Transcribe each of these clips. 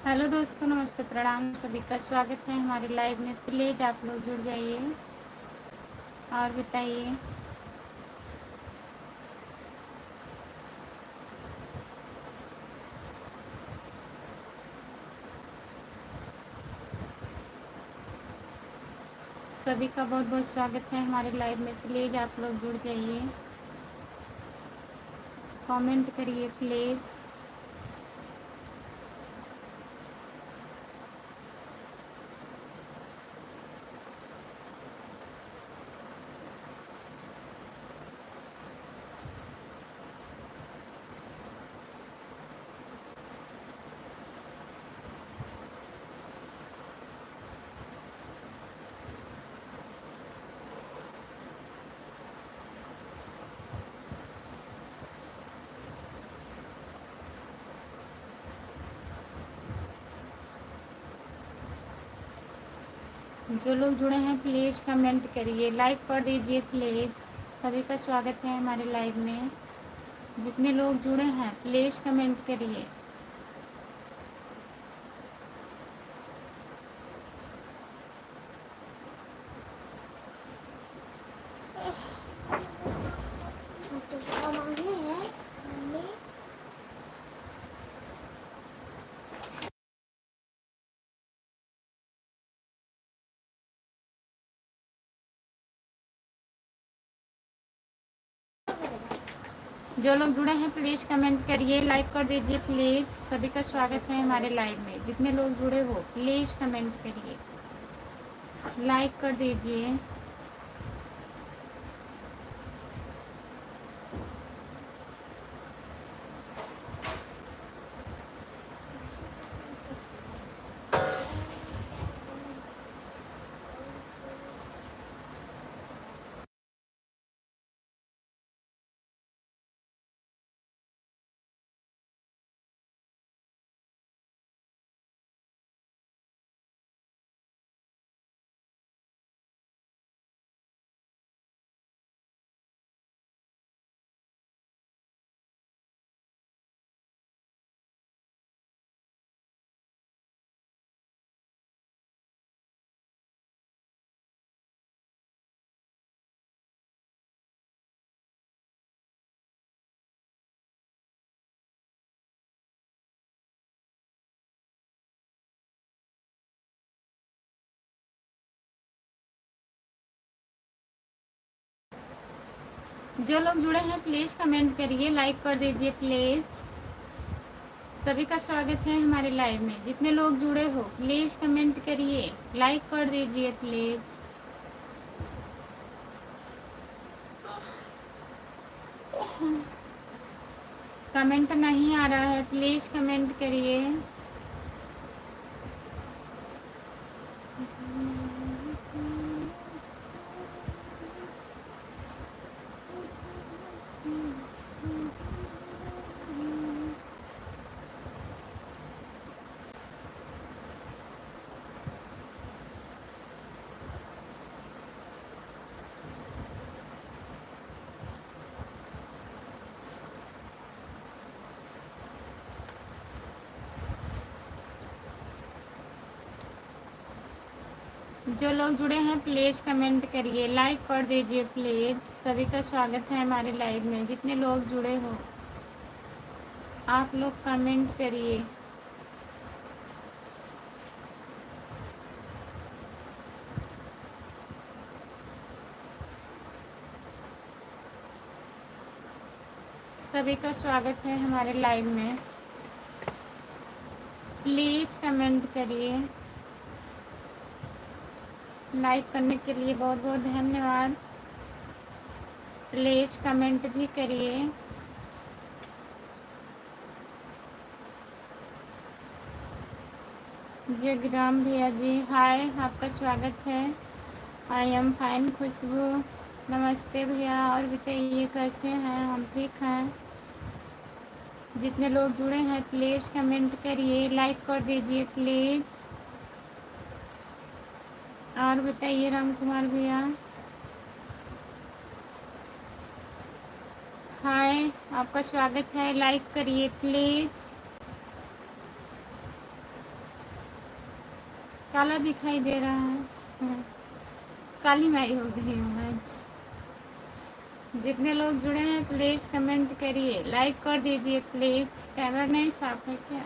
Hello दोस्तों, नमस्ते, प्रणाम। सभी का स्वागत है हमारे लाइव में। प्लीज़ आप लोग जुड़ जाइए और बताइए। सभी का बहुत बहुत स्वागत है हमारे लाइव में। प्लीज़ आप लोग जुड़ जाइए, कमेंट करिए प्लीज़। जो लोग जुड़े हैं प्लीज़ कमेंट करिए, लाइक कर दीजिए प्लीज़। सभी का स्वागत है हमारे लाइव में। जितने लोग जुड़े हैं प्लीज़ कमेंट करिए। जो लोग जुड़े हैं प्लीज़ कमेंट करिए, लाइक कर दीजिए प्लीज़। सभी का स्वागत है हमारे लाइव में। जितने लोग जुड़े हो प्लीज़ कमेंट करिए, लाइक कर दीजिए। जो लोग जुड़े हैं प्लीज़ कमेंट करिए, लाइक कर दीजिए प्लीज़। सभी का स्वागत है हमारे लाइव में। जितने लोग जुड़े हो प्लीज़ कमेंट करिए, लाइक कर दीजिए प्लीज़। कमेंट नहीं आ रहा है, प्लीज़ कमेंट करिए। जो लोग जुड़े हैं प्लीज़ कमेंट करिए, लाइक कर दीजिए प्लीज़। सभी का स्वागत है हमारे लाइव में। जितने लोग जुड़े हो आप लोग कमेंट करिए। सभी का स्वागत है हमारे लाइव में। प्लीज़ कमेंट करिए। लाइक करने के लिए बहुत बहुत धन्यवाद। प्लीज़ कमेंट भी करिए। जयग्राम भैया जी, हाय, आपका स्वागत है। I am fine. खुशबू, नमस्ते भैया। और बताइए कैसे हैं? हम ठीक हैं। जितने लोग जुड़े हैं प्लीज़ कमेंट करिए, लाइक कर दीजिए प्लीज़। और बताइए राम कुमार भैया, हाय, आपका स्वागत है। लाइक करिए प्लीज़। काला दिखाई दे रहा है। काली माई हो गई हूँ आज। जितने लोग जुड़े हैं प्लीज़ कमेंट करिए, लाइक कर दीजिए प्लीज़। कैमरा नहीं साफ है क्या?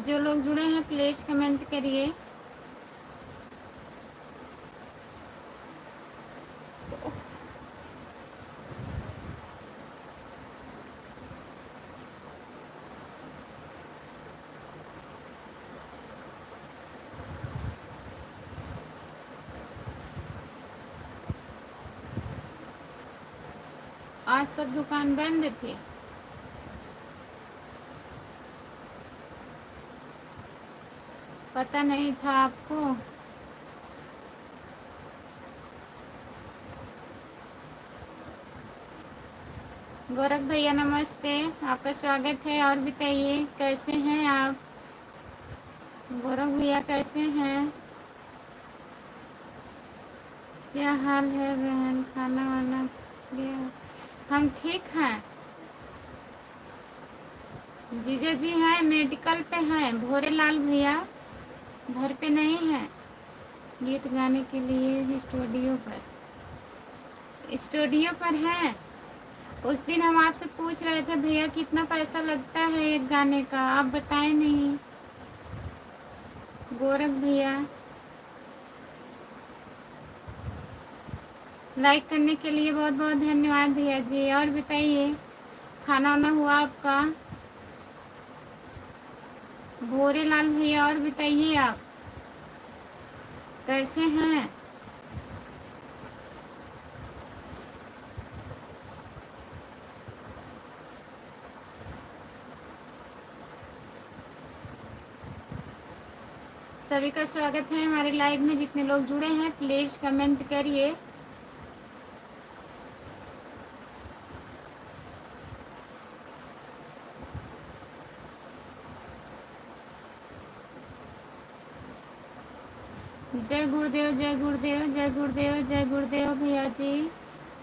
जो लोग जुड़े हैं प्लीज़ कमेंट करिए। आज सब दुकान बंद थी। पता नहीं था आपको? गोरख भैया नमस्ते, आपका स्वागत है। और बताइए कैसे हैं आप? गोरख भैया कैसे हैं? क्या हाल है बहन? खाना वाना लिया? हम ठीक हैं। जीजा जी हैं, मेडिकल पे हैं। भोरेलाल भैया घर पे नहीं हैं, गीत गाने के लिए स्टूडियो पर हैं। उस दिन हम आपसे पूछ रहे थे भैया कितना पैसा लगता है एक गाने का, आप बताएं नहीं। गोरख भैया लाइक करने के लिए बहुत बहुत धन्यवाद भैया जी। और बताइए खाना वाना हुआ आपका? भोरेलाल भैया और बताइए आप कैसे हैं? सभी का स्वागत है हमारे लाइव में। जितने लोग जुड़े हैं प्लीज कमेंट करिए। जय गुरुदेव, जय गुरुदेव, जय गुरुदेव, जय गुरुदेव भैया जी।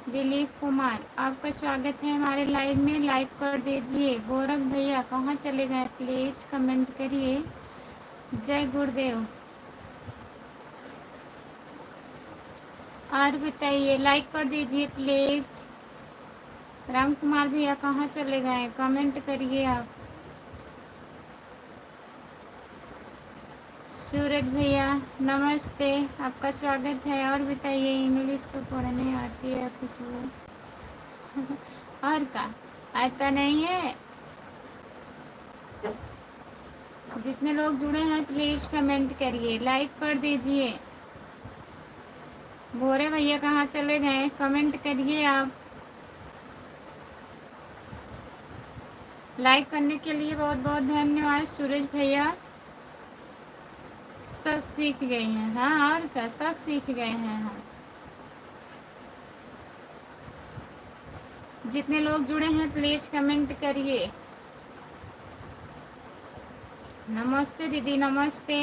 दिलीप कुमार आपका स्वागत है हमारे लाइव में, लाइक कर दीजिए। गोरख भैया कहाँ चले गए? प्लीज कमेंट करिए। जय गुरुदेव। और बताइए लाइक कर दीजिए प्लीज। राम कुमार भैया कहाँ चले गए? कमेंट करिए आप। सूरज भैया नमस्ते, आपका स्वागत है। और बताइए इंग्लिश तो पढ़ने आती है खुशबू? और का आता नहीं है? जितने लोग जुड़े हैं प्लीज कमेंट करिए, लाइक कर दीजिए। भोरे भैया कहाँ चले गए? कमेंट करिए आप। लाइक करने के लिए बहुत बहुत धन्यवाद सूरज भैया। सब सीख गए हैं। हाँ और क्या, सब सीख गए हैं हम। जितने लोग जुड़े हैं प्लीज कमेंट करिए। नमस्ते दीदी, नमस्ते,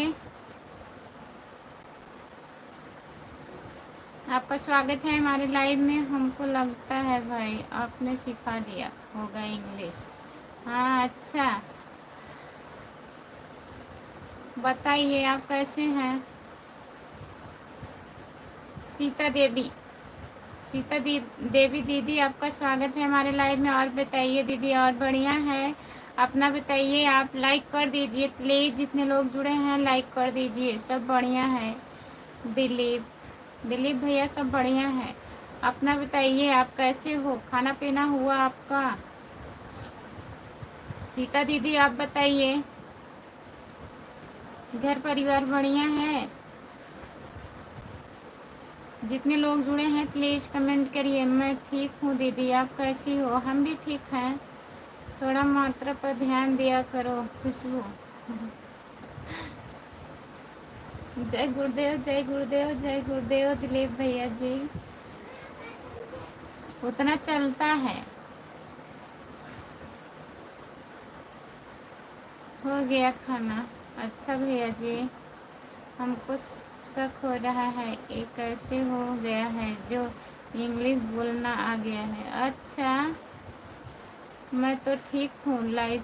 आपका स्वागत है हमारे लाइव में। हमको लगता है भाई आपने सिखा दिया होगा इंग्लिश। हाँ अच्छा, बताइए आप कैसे हैं? सीता देवी, देवी दीदी आपका स्वागत है हमारे लाइव में। और बताइए दीदी, और बढ़िया है अपना बताइए। आप लाइक कर दीजिए प्लीज़। जितने लोग जुड़े हैं लाइक कर दीजिए। सब बढ़िया है। दिलीप भैया सब बढ़िया है। अपना बताइए आप कैसे हो? खाना पीना हुआ आपका? सीता दीदी आप बताइए, घर परिवार बढ़िया है? जितने लोग जुड़े हैं प्लीज़ कमेंट करिए। मैं ठीक हूँ दीदी, आप कैसी हो? हम भी ठीक हैं। थोड़ा मात्रा पर ध्यान दिया करो खुशबू। जय गुरुदेव, जय गुरुदेव, जय गुरुदेव दिलीप भैया जी। उतना चलता है। हो गया खाना? अच्छा भैया जी, हमको शक हो रहा है ये कैसे हो गया है जो इंग्लिश बोलना आ गया है। अच्छा मैं तो ठीक हूँ। लाइक,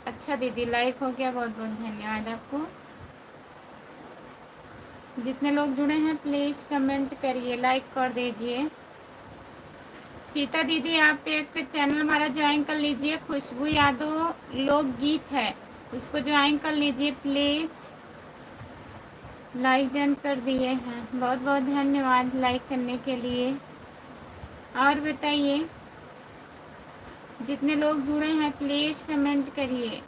अच्छा दीदी, लाइक हो गया, बहुत बहुत धन्यवाद आपको। जितने लोग जुड़े हैं प्लीज़ कमेंट करिए, लाइक कर दीजिए। सीता दीदी, आप एक चैनल हमारा ज्वाइन कर लीजिए, खुशबू यादव लोकगीत है, उसको ज्वाइन कर लीजिए प्लीज़। लाइक डन कर दिए हैं, बहुत बहुत धन्यवाद लाइक करने के लिए। और बताइए, जितने लोग जुड़े हैं प्लीज़ कमेंट करिए।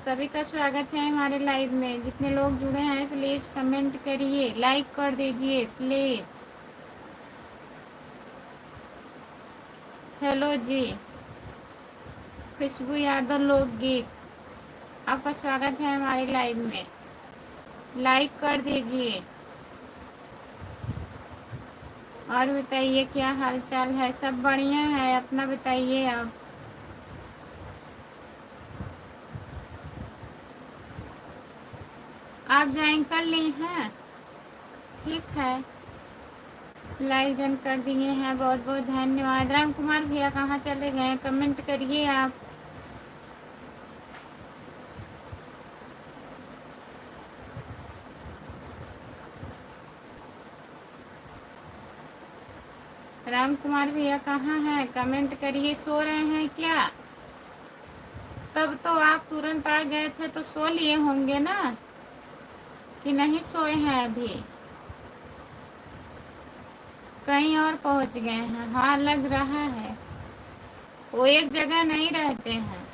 सभी का स्वागत है हमारे लाइव में। जितने लोग जुड़े हैं प्लीज़ कमेंट करिए, लाइक कर दीजिए प्लीज़। हेलो जी, खुशबू यादव लोकगीत, आपका स्वागत है हमारे लाइव में। लाइक कर दीजिए। और बताइए क्या हाल चाल है? सब बढ़िया है, अपना बताइए आप। आप ज्वाइन कर ली हैं? ठीक है, लाइक डन कर दिए हैं, बहुत बहुत धन्यवाद। राम कुमार भैया कहाँ चले गए? कमेंट करिए आप। राम कुमार भैया कहाँ हैं? कमेंट करिए। सो रहे हैं क्या? तब तो आप तुरंत आ गए थे, तो सो लिए होंगे ना, कि नहीं सोए हैं अभी? कहीं और पहुंच गए हैं? हाँ, लग रहा है वो एक जगह नहीं रहते हैं।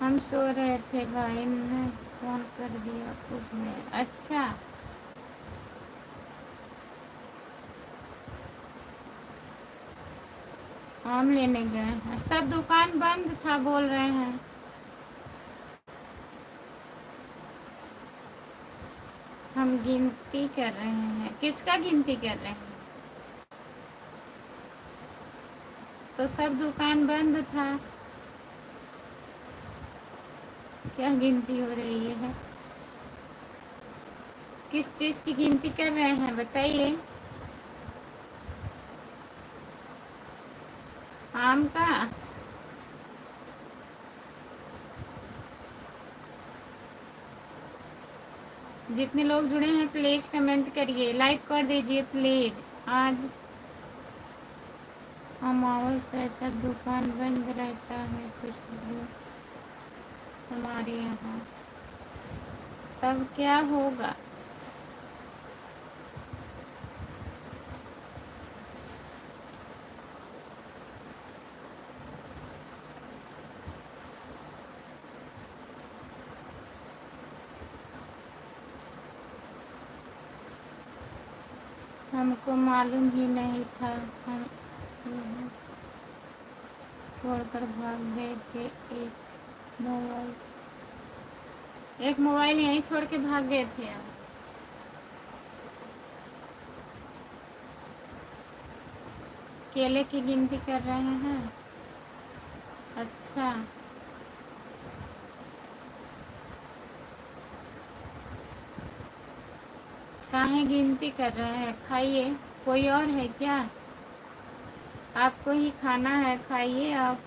हम सो रहे थे, भाई ने फोन कर दिया खुद में। अच्छा, आम लेने गए हैं? सब दुकान बंद था बोल रहे हैं। हम गिनती कर रहे हैं। किसका गिनती कर रहे हैं? तो सब दुकान बंद था, क्या गिनती हो रही है? किस चीज़ की गिनती कर रहे हैं बताइए? आम का? जितने लोग जुड़े हैं प्लीज़ कमेंट करिए, लाइक कर दीजिए प्लीज़। आज अमावस्या, सब दुकान बंद रहता है खुशबू हमारे यहाँ, तब क्या होगा? हमको मालूम ही नहीं था, हम यहाँ छोड़कर भाग गए थे। मोबाइल एक मोबाइल यहीं छोड़ के भाग गए थे आप। केले की गिनती कर रहे हैं? अच्छा, काहे गिनती कर रहे हैं? खाइए। कोई और है क्या? आपको ही खाना है, खाइए आप।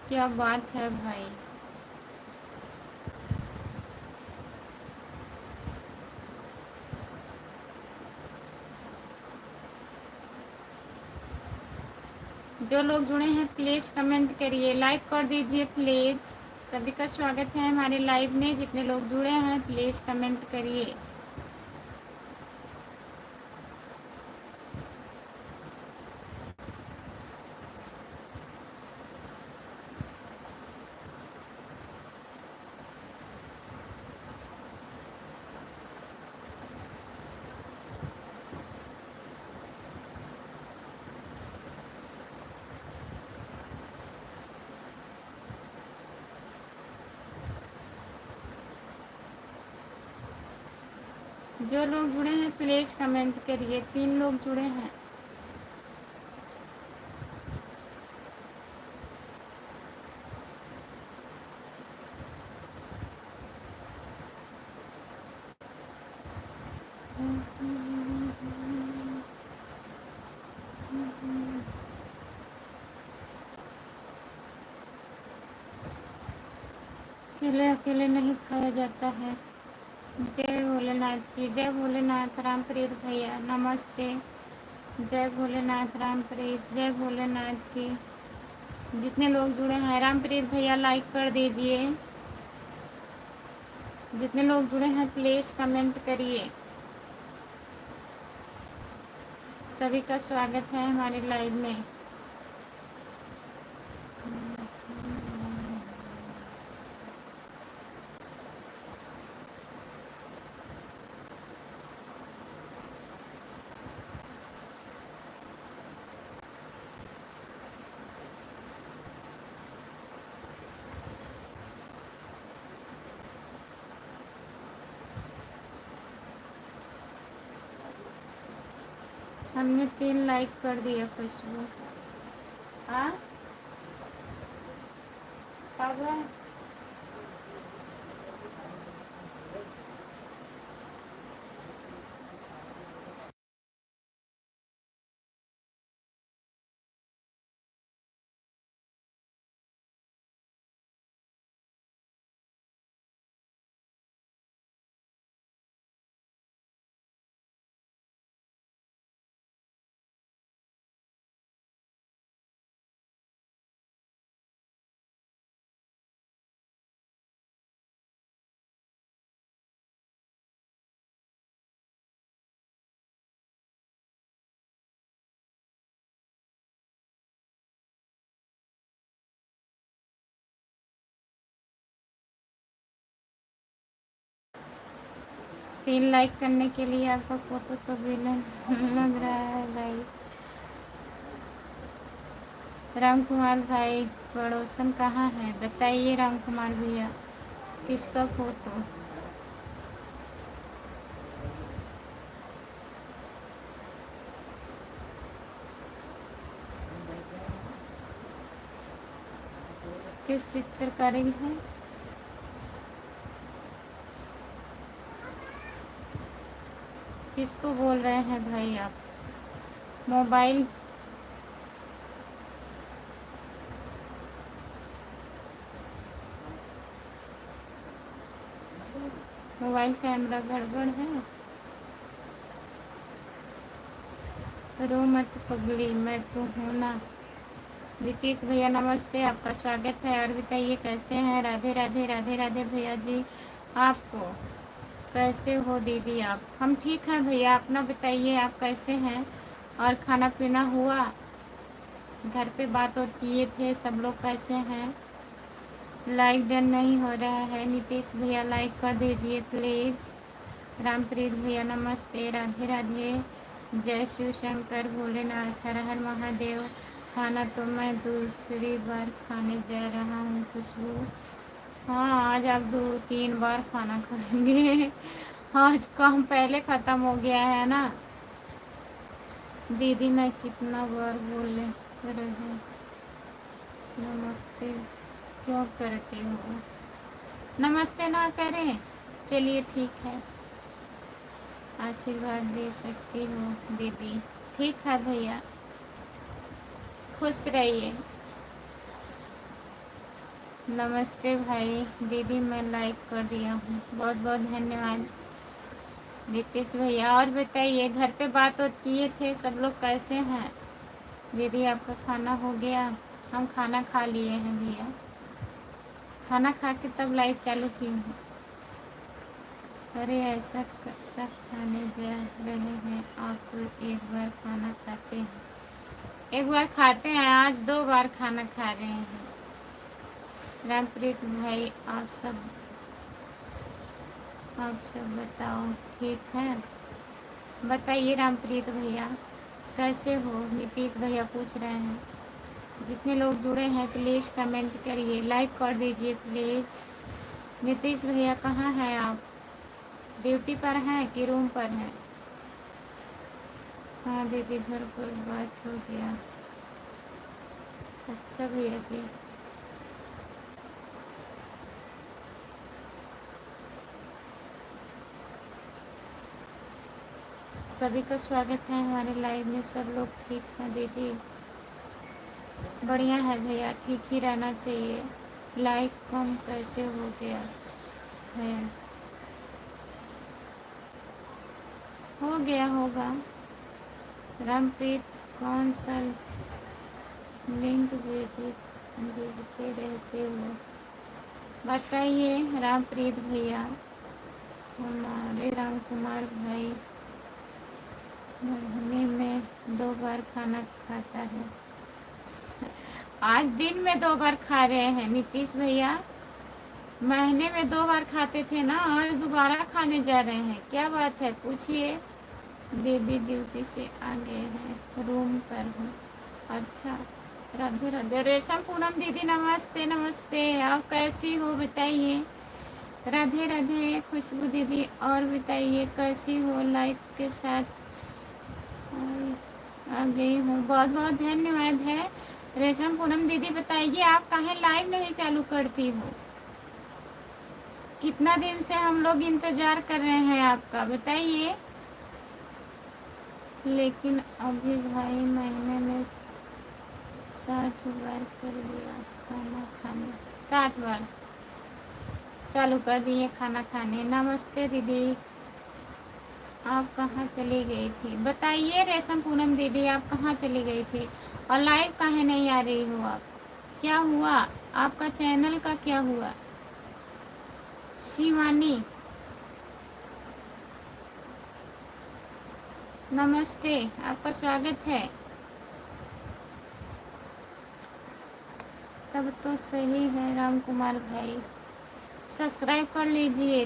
क्या बात है भाई? जो लोग जुड़े हैं प्लीज़ कमेंट करिए, लाइक कर दीजिए प्लीज़। सभी का स्वागत है हमारे लाइव में। जितने लोग जुड़े हैं प्लीज़ कमेंट करिए। जो लोग जुड़े हैं प्लीज़ कमेंट करिए। 3 लोग जुड़े हैं। अकेले अकेले नहीं खाया जाता है। जय भोलेनाथ की जय। भोलेनाथ। रामप्रीत भैया नमस्ते। जय भोलेनाथ। रामप्रीत जय भोलेनाथ की। जितने लोग जुड़े हैं रामप्रीत भैया लाइक कर दीजिए। जितने लोग जुड़े हैं प्लीज़ कमेंट करिए। सभी का स्वागत है हमारे लाइव में। हमने 3 लाइक कर दिया खुशबू। हाँ कब है? तीन लाइक करने के लिए आपका फोटो तो विलन लग रहा है भाई। राम कुमार भाई पड़ोसन कहाँ है बताइए। राम कुमार भैया किसका फोटो? किस पिक्चर का रिंग है? किसको बोल रहे हैं भाई आप? मोबाइल मोबाइल कैमरा गड़बड़ है। रो मत पगली मैं तो हूँ ना। नीतीश भैया नमस्ते। आपका स्वागत है। और बताइए कैसे हैं? राधे राधे राधे राधे भैया जी। आपको कैसे हो दीदी आप? हम ठीक हैं भैया। अपना बताइए आप कैसे हैं? और खाना पीना हुआ? घर पे बात और किए थे सब लोग कैसे हैं? लाइक डन नहीं हो रहा है। नीतीश भैया लाइक कर दीजिए प्लीज़। रामप्रीत भैया नमस्ते। राधे राधे। जय शिव शंकर भोलेनाथ हर हर महादेव। खाना तो मैं दूसरी बार खाने जा रहा हूँ खुशबू। हाँ आज आप 2-3 बार खाना खाएंगे। आज काम पहले ख़त्म हो गया है ना। दीदी मैं कितना बार बोले रहे नमस्ते क्यों करती हो? नमस्ते ना करें। चलिए ठीक है। आशीर्वाद दे सकती हो दीदी। ठीक है भैया। खुश रहिए। नमस्ते भाई। दीदी मैं लाइक कर दिया हूँ। बहुत बहुत धन्यवाद नीतीश भैया। और बताइए घर पे बात और किए थे सब लोग कैसे हैं? दीदी आपका खाना हो गया? हम खाना खा लिए हैं भैया। खाना खा के तब लाइव चालू की हूँ। अरे ऐसा सब खाने जा रहे हैं आप तो एक बार खाना खाते हैं। एक बार खाते हैं आज 2 बार खाना खा रहे हैं। रामप्रीत भाई आप सब बताओ ठीक है? बताइए रामप्रीत भैया कैसे हो? नीतीश भैया पूछ रहे हैं। जितने लोग जुड़े हैं प्लीज़ कमेंट करिए। लाइक कर दीजिए प्लीज़। नीतीश भैया कहाँ हैं आप? ड्यूटी पर हैं कि रूम पर हैं? हाँ दीदी, घर पर बात हो गया। अच्छा भैया जी। सभी का स्वागत है हमारे लाइव में। सब लोग ठीक हैं दीदी? बढ़िया है भैया, ठीक ही रहना चाहिए। लाइक कम कैसे हो गया है? हो गया होगा। रामप्रीत, कौन सा लिंक भेजते रहते हो? बताइए रामप्रीत भैया। हमारे राम कुमार भाई महीने में 2 बार खाना खाता है। आज दिन में 2 बार खा रहे हैं नीतीश भैया। महीने में 2 बार खाते थे ना, आज दोबारा खाने जा रहे हैं। क्या बात है, पूछिए। दीदी ड्यूटी से आ गए हैं, रूम पर हूँ। अच्छा, राधे राधे। रेशम पूनम दीदी नमस्ते नमस्ते, आप कैसी हो बताइए? राधे राधे खुशबू दीदी, और बताइए कैसी हो? लाइक के साथ आ गई हूँ, बहुत बहुत धन्यवाद है। रेशम पूनम दीदी बताइए, आप काहे लाइव नहीं चालू करती हो? कितना दिन से हम लोग इंतजार कर रहे हैं आपका, बताइए। लेकिन अभी भाई महीने में 60 बार कर दिया खाना खाने। 60 बार चालू कर दिए खाना खाने। नमस्ते दीदी, आप कहाँ चली गई थी बताइए? रेशम पूनम दीदी, आप कहाँ चली गई थी और लाइव काहे नहीं आ रही हो आप? क्या हुआ? आपका चैनल का क्या हुआ? शिवानी नमस्ते, आपका स्वागत है। तब तो सही है राम कुमार भाई, सब्सक्राइब कर लीजिए।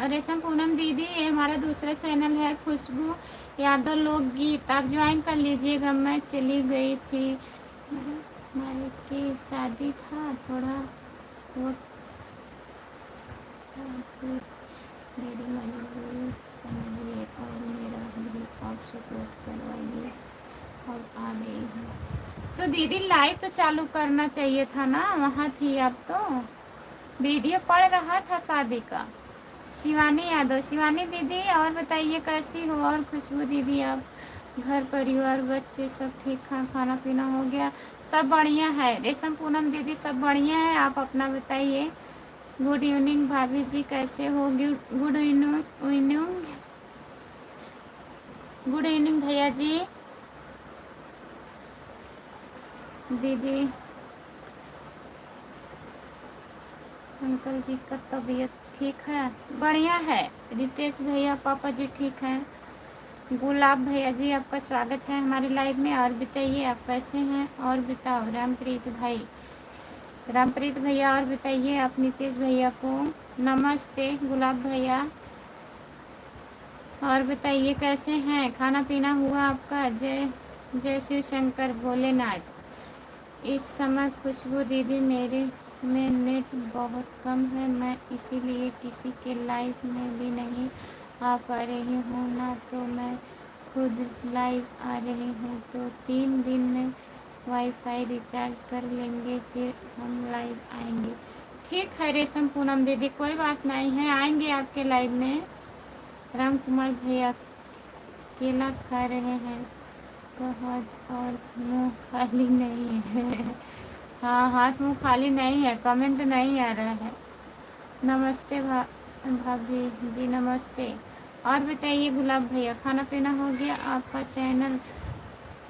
रेशम पूनम दीदी, ये हमारा दूसरा चैनल है खुशबू यादव लोकगीत, आप ज्वाइन कर लीजिएगा। मैं चली गई थी, माई की शादी था, थोड़ा वो मेरी मजबूरी समझिए और मेरा भी आप सपोर्ट करवाइए। और आ गई हूँ तो दीदी लाइव तो चालू करना चाहिए था ना, वहाँ थी आप तो। वीडियो पढ़ रहा था शादी का। शिवानी यादव, शिवानी दीदी और बताइए कैसी हो? और खुशबू दीदी, आप घर परिवार बच्चे सब ठीक है? खाना पीना हो गया? सब बढ़िया है। रेशम पूनम दीदी सब बढ़िया है, आप अपना बताइए। गुड इवनिंग भाभी जी, कैसे हो? गुड इवनिंग, गुड इवनिंग भैया जी। दीदी अंकल जी का तबीयत ठीक है? बढ़िया है। रितेश भैया पापा जी ठीक हैं? गुलाब भैया जी, आपका स्वागत है हमारे लाइव में। और बताइए आप कैसे हैं? और बताओ रामप्रीत भाई, रामप्रीत भैया, और बताइए आप नीतीश भैया को। नमस्ते गुलाब भैया, और बताइए कैसे हैं? खाना पीना हुआ आपका? जय जय शिव शंकर भोलेनाथ। इस समय खुशबू दीदी मेरे में नेट बहुत कम है, मैं इसीलिए किसी के लाइव में भी नहीं आ पा रही हूँ ना, तो मैं खुद लाइव आ रही हूँ। तो 3 दिन में वाईफाई रिचार्ज कर लेंगे, फिर हम लाइव आएंगे। ठीक है रेशम पूनम दीदी, कोई बात नहीं है, आएंगे आपके लाइव में। राम कुमार भैया केला खा रहे हैं तो हाथ और मुंह खाली नहीं है। हाँ, हाथ मुंह खाली नहीं है, कमेंट नहीं आ रहा है। नमस्ते भाभी जी, नमस्ते। और बताइए गुलाब भैया, खाना पीना हो गया? आपका चैनल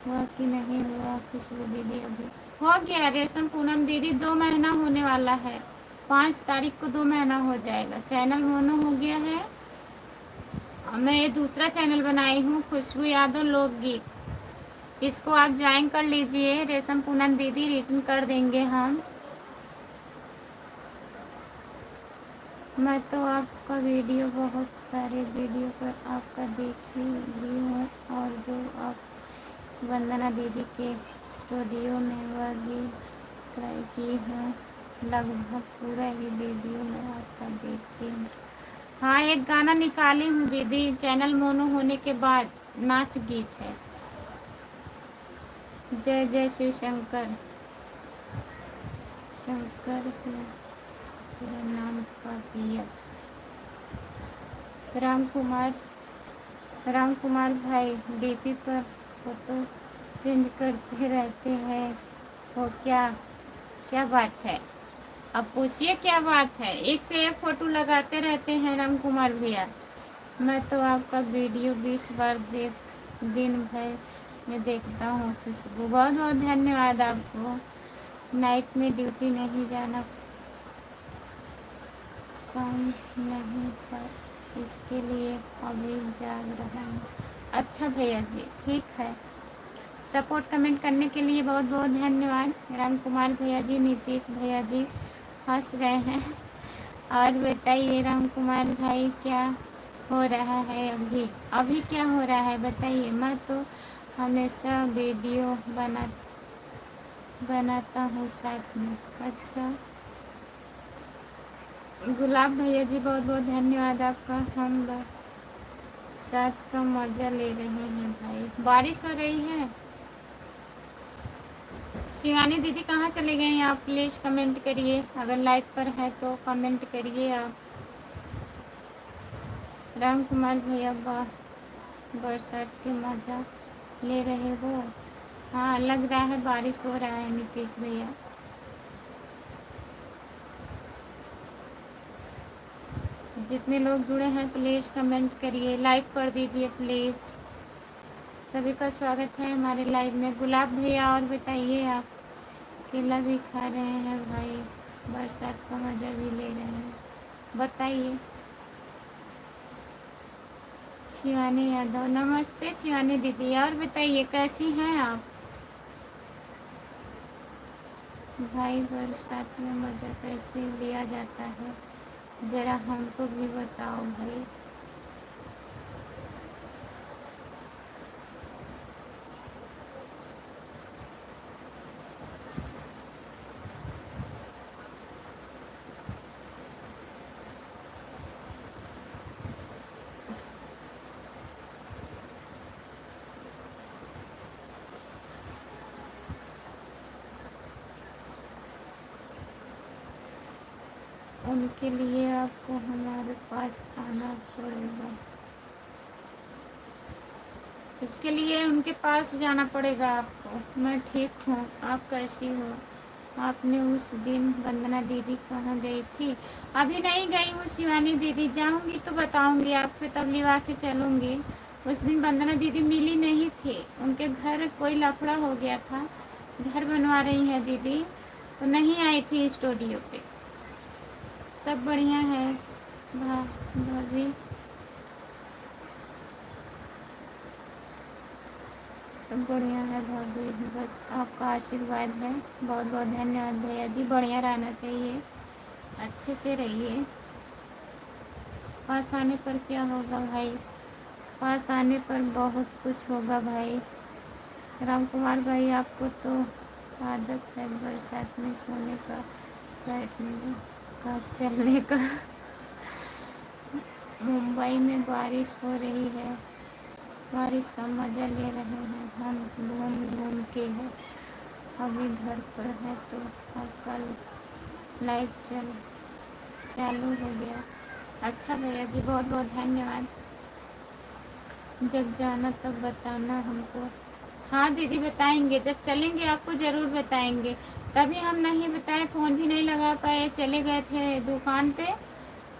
हुआ कि नहीं हुआ खुशबू दीदी? अभी हो गया रेशम पूनम दीदी, 2 महीना होने वाला है। 5 तारीख को 2 महीना हो जाएगा। चैनल मोनो हो गया है। मैं ये दूसरा चैनल बनाई हूँ खुशबू यादव लोकगीत, इसको आप ज्वाइन कर लीजिए। रेशम पूनम दीदी रिटर्न कर देंगे हम। मैं तो आपका वीडियो, बहुत सारे वीडियो पर आपका देखी भी हूँ, और जो आप वंदना दीदी के स्टूडियो में वही की हूँ, लगभग पूरा ही वीडियो मैं आपका देखती हूँ। हाँ, एक गाना निकाली हूँ दीदी, चैनल मोनो होने के बाद, नाच गीत है। जय जय शिव शंकर। शंकर तेरा नाम का पिया। राम कुमार, राम कुमार भाई डीपी पर फोटो चेंज करते रहते हैं, वो क्या क्या बात है? अब पूछिए क्या बात है, एक से एक फोटो लगाते रहते हैं राम कुमार भैया। मैं तो आपका वीडियो 20 बार दिन भर में देखता हूँ खुशबू। बहुत बहुत धन्यवाद आपको। नाइट में ड्यूटी नहीं जाना, काम नहीं पर इसके लिए अभी जाग रहा हूँ। अच्छा भैया जी, ठीक है। सपोर्ट कमेंट करने के लिए बहुत बहुत धन्यवाद। राम कुमार भैया जी, नीतीश भैया जी हंस रहे हैं। और बताइए राम कुमार भाई, क्या हो रहा है अभी? अभी क्या हो रहा है बताइए। मैं तो हमेशा वीडियो बनाता हूँ साथ में। अच्छा, गुलाब भैया जी बहुत बहुत धन्यवाद आपका। हम साथ का मज़ा ले रहे हैं भाई। बारिश हो रही है। शिवानी दीदी कहाँ चले गए हैं आप? प्लीज़ कमेंट करिए, अगर लाइव पर है तो कमेंट करिए आप। राम कुमार भैया बरसात के मज़ा ले रहे हो? हाँ, लग रहा है बारिश हो रहा है नीतीश भैया। जितने लोग जुड़े हैं प्लीज़ कमेंट करिए, लाइक कर दीजिए प्लीज़। सभी का स्वागत है हमारे लाइव में। गुलाब भैया और बताइए आप? केला भी खा रहे हैं भाई, बरसात का मज़ा भी ले रहे हैं, बताइए। शिवानी यादव, नमस्ते शिवानी दीदी। और बताइए कैसी हैं आप? भाई बरसात में मज़ा कैसे लिया जाता है, ज़रा हमको भी बताओ भाई। उनके लिए आपको हमारे पास आना पड़ेगा। इसके लिए उनके पास जाना पड़ेगा आपको। मैं ठीक हूँ, आप कैसी हो? आपने उस दिन वंदना दीदी कहाँ गई थी? अभी नहीं गई हूँ शिवानी दीदी, जाऊँगी तो बताऊँगी आपको, तब लिवा के चलूँगी। उस दिन वंदना दीदी मिली नहीं थी, उनके घर कोई लफड़ा हो गया था। घर बनवा रही हैं दीदी, तो नहीं आई थी स्टूडियो पे। सब बढ़िया है भाभी, सब बढ़िया है भाभी, बस आपका आशीर्वाद है। बहुत बहुत धन्यवाद भैया जी। बढ़िया रहना चाहिए, अच्छे से रहिए। पास आने पर क्या होगा भाई? पास आने पर बहुत कुछ होगा भाई। राम कुमार भाई, आपको तो आदत है बरसात में सोने का, बैठने का, चलने का। मुंबई में बारिश हो रही है, बारिश का मज़ा ले रहे हैं हम घूम घूम के है। अभी घर पर है तो आपका लाइव चालू हो गया। अच्छा भैया जी, बहुत बहुत धन्यवाद। जब जाना तब बताना हमको। हाँ दीदी बताएंगे, जब चलेंगे आपको ज़रूर बताएंगे। तभी हम नहीं बताए, फ़ोन भी नहीं लगा पाए, चले गए थे दुकान पे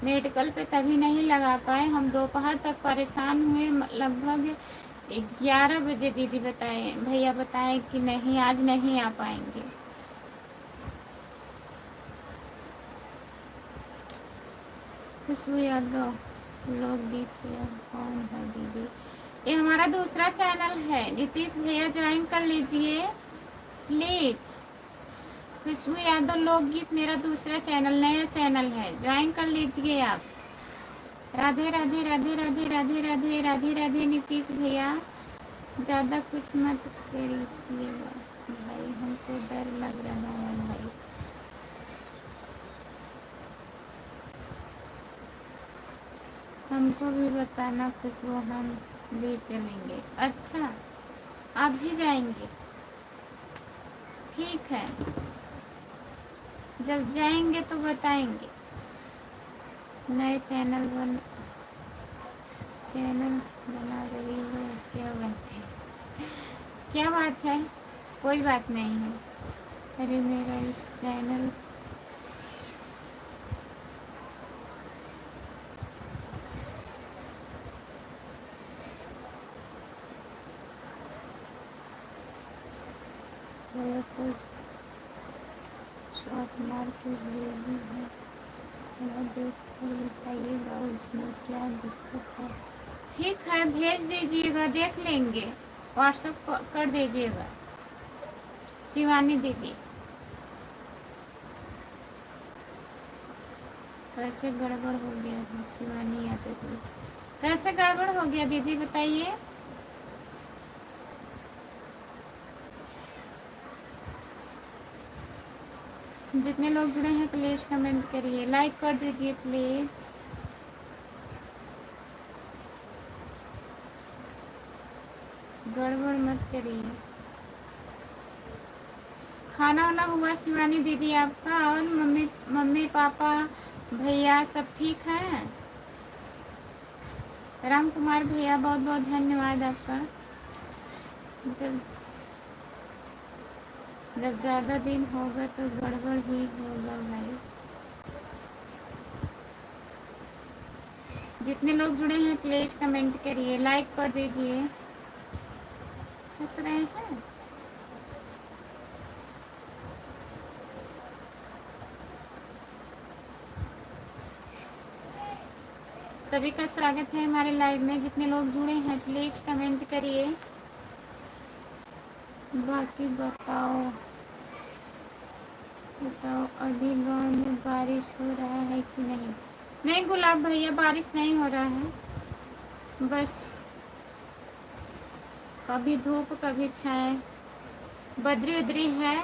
मेडिकल पे, तभी नहीं लगा पाए। हम दोपहर तक परेशान हुए, लगभग 11 बजे दीदी बताए, भैया बताए कि नहीं आज नहीं आ पाएंगे। खुशबू यादव, लोकगीत कौन है दीदी? ये हमारा दूसरा चैनल है, नीतीश भैया ज्वाइन कर लीजिए प्लीज़। खुशबू यादव लोकगीत मेरा दूसरा चैनल, नया चैनल है, ज्वाइन कर लीजिए आप। राधे राधे राधे राधे राधे राधे राधे राधे। नीतीश भैया ज़्यादा कुछ मत करिएगा भाई, हमको डर लग रहा है भाई। हमको भी बताना खुशबू, हम भी चलेंगे। अच्छा, आप भी जाएंगे? ठीक है, जब जाएंगे तो बताएंगे। नए चैनल बना रही हो क्या? बात है, क्या बात है? कोई बात नहीं है। अरे मेरा इस चैनल को शॉर्ट मार के भेजी है, मैं देख कर बताइएगा उसमें क्या दिक्कत है। ठीक है, भेज दीजिएगा, देख लेंगे। व्हाट्सएप कर दीजिएगा शिवानी दीदी। कैसे गड़बड़ हो गया है शिवानी यादव जी? कैसे गड़बड़ हो गया दीदी बताइए। जितने लोग जुड़े हैं प्लीज कमेंट करिए, लाइक कर दीजिए प्लीज। गड़बड़ मत करिए। खाना वाना हुआ शिवानी दीदी आपका? और मम्मी मम्मी पापा भैया सब ठीक हैं? राम कुमार भैया बहुत बहुत धन्यवाद आपका। जब जब ज़्यादा दिन होगा तो गड़बड़ ही होगा भाई। जितने लोग जुड़े हैं प्लीज कमेंट करिए, लाइक कर दीजिए। हंस रहे हैं? सभी का स्वागत है हमारे लाइव में। जितने लोग जुड़े हैं प्लीज कमेंट करिए। बाकी बताओ अभी गाँव में बारिश हो रहा है कि नहीं? नहीं गुलाब भैया, बारिश नहीं हो रहा है। बस कभी धूप कभी छाए, बदरी उदरी है,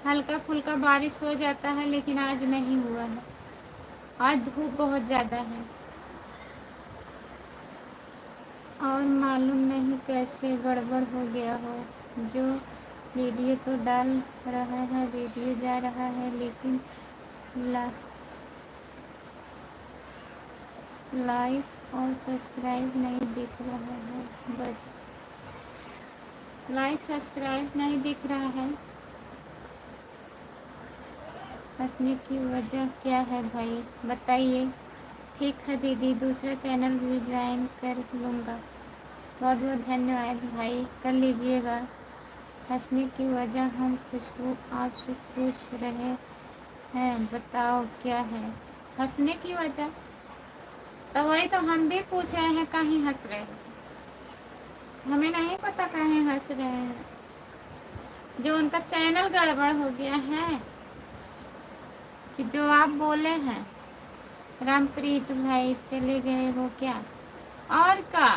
हल्का फुल्का बारिश हो जाता है, लेकिन आज नहीं हुआ है। आज धूप बहुत ज़्यादा है और मालूम नहीं कैसे गड़बड़ हो गया हो। जो वीडियो तो डाल रहा है, वीडियो जा रहा है, लेकिन ला लाइक और सब्सक्राइब नहीं दिख रहा है। बस लाइक सब्सक्राइब नहीं दिख रहा है। हंसने की वजह क्या है भाई बताइए। ठीक है दीदी, दूसरा चैनल भी ज्वाइन कर लूँगा। बहुत बहुत धन्यवाद भाई, कर लीजिएगा। हंसने की वजह हम खुशबू आपसे पूछ रहे हैं, बताओ क्या है हंसने की वजह? तो वही तो हम भी पूछ रहे हैं, कहीं हंस रहे हैं? हमें नहीं पता कहीं हंस रहे हैं। जो उनका चैनल गड़बड़ हो गया है कि जो आप बोले हैं। रामप्रीत भाई चले गए हो क्या? और का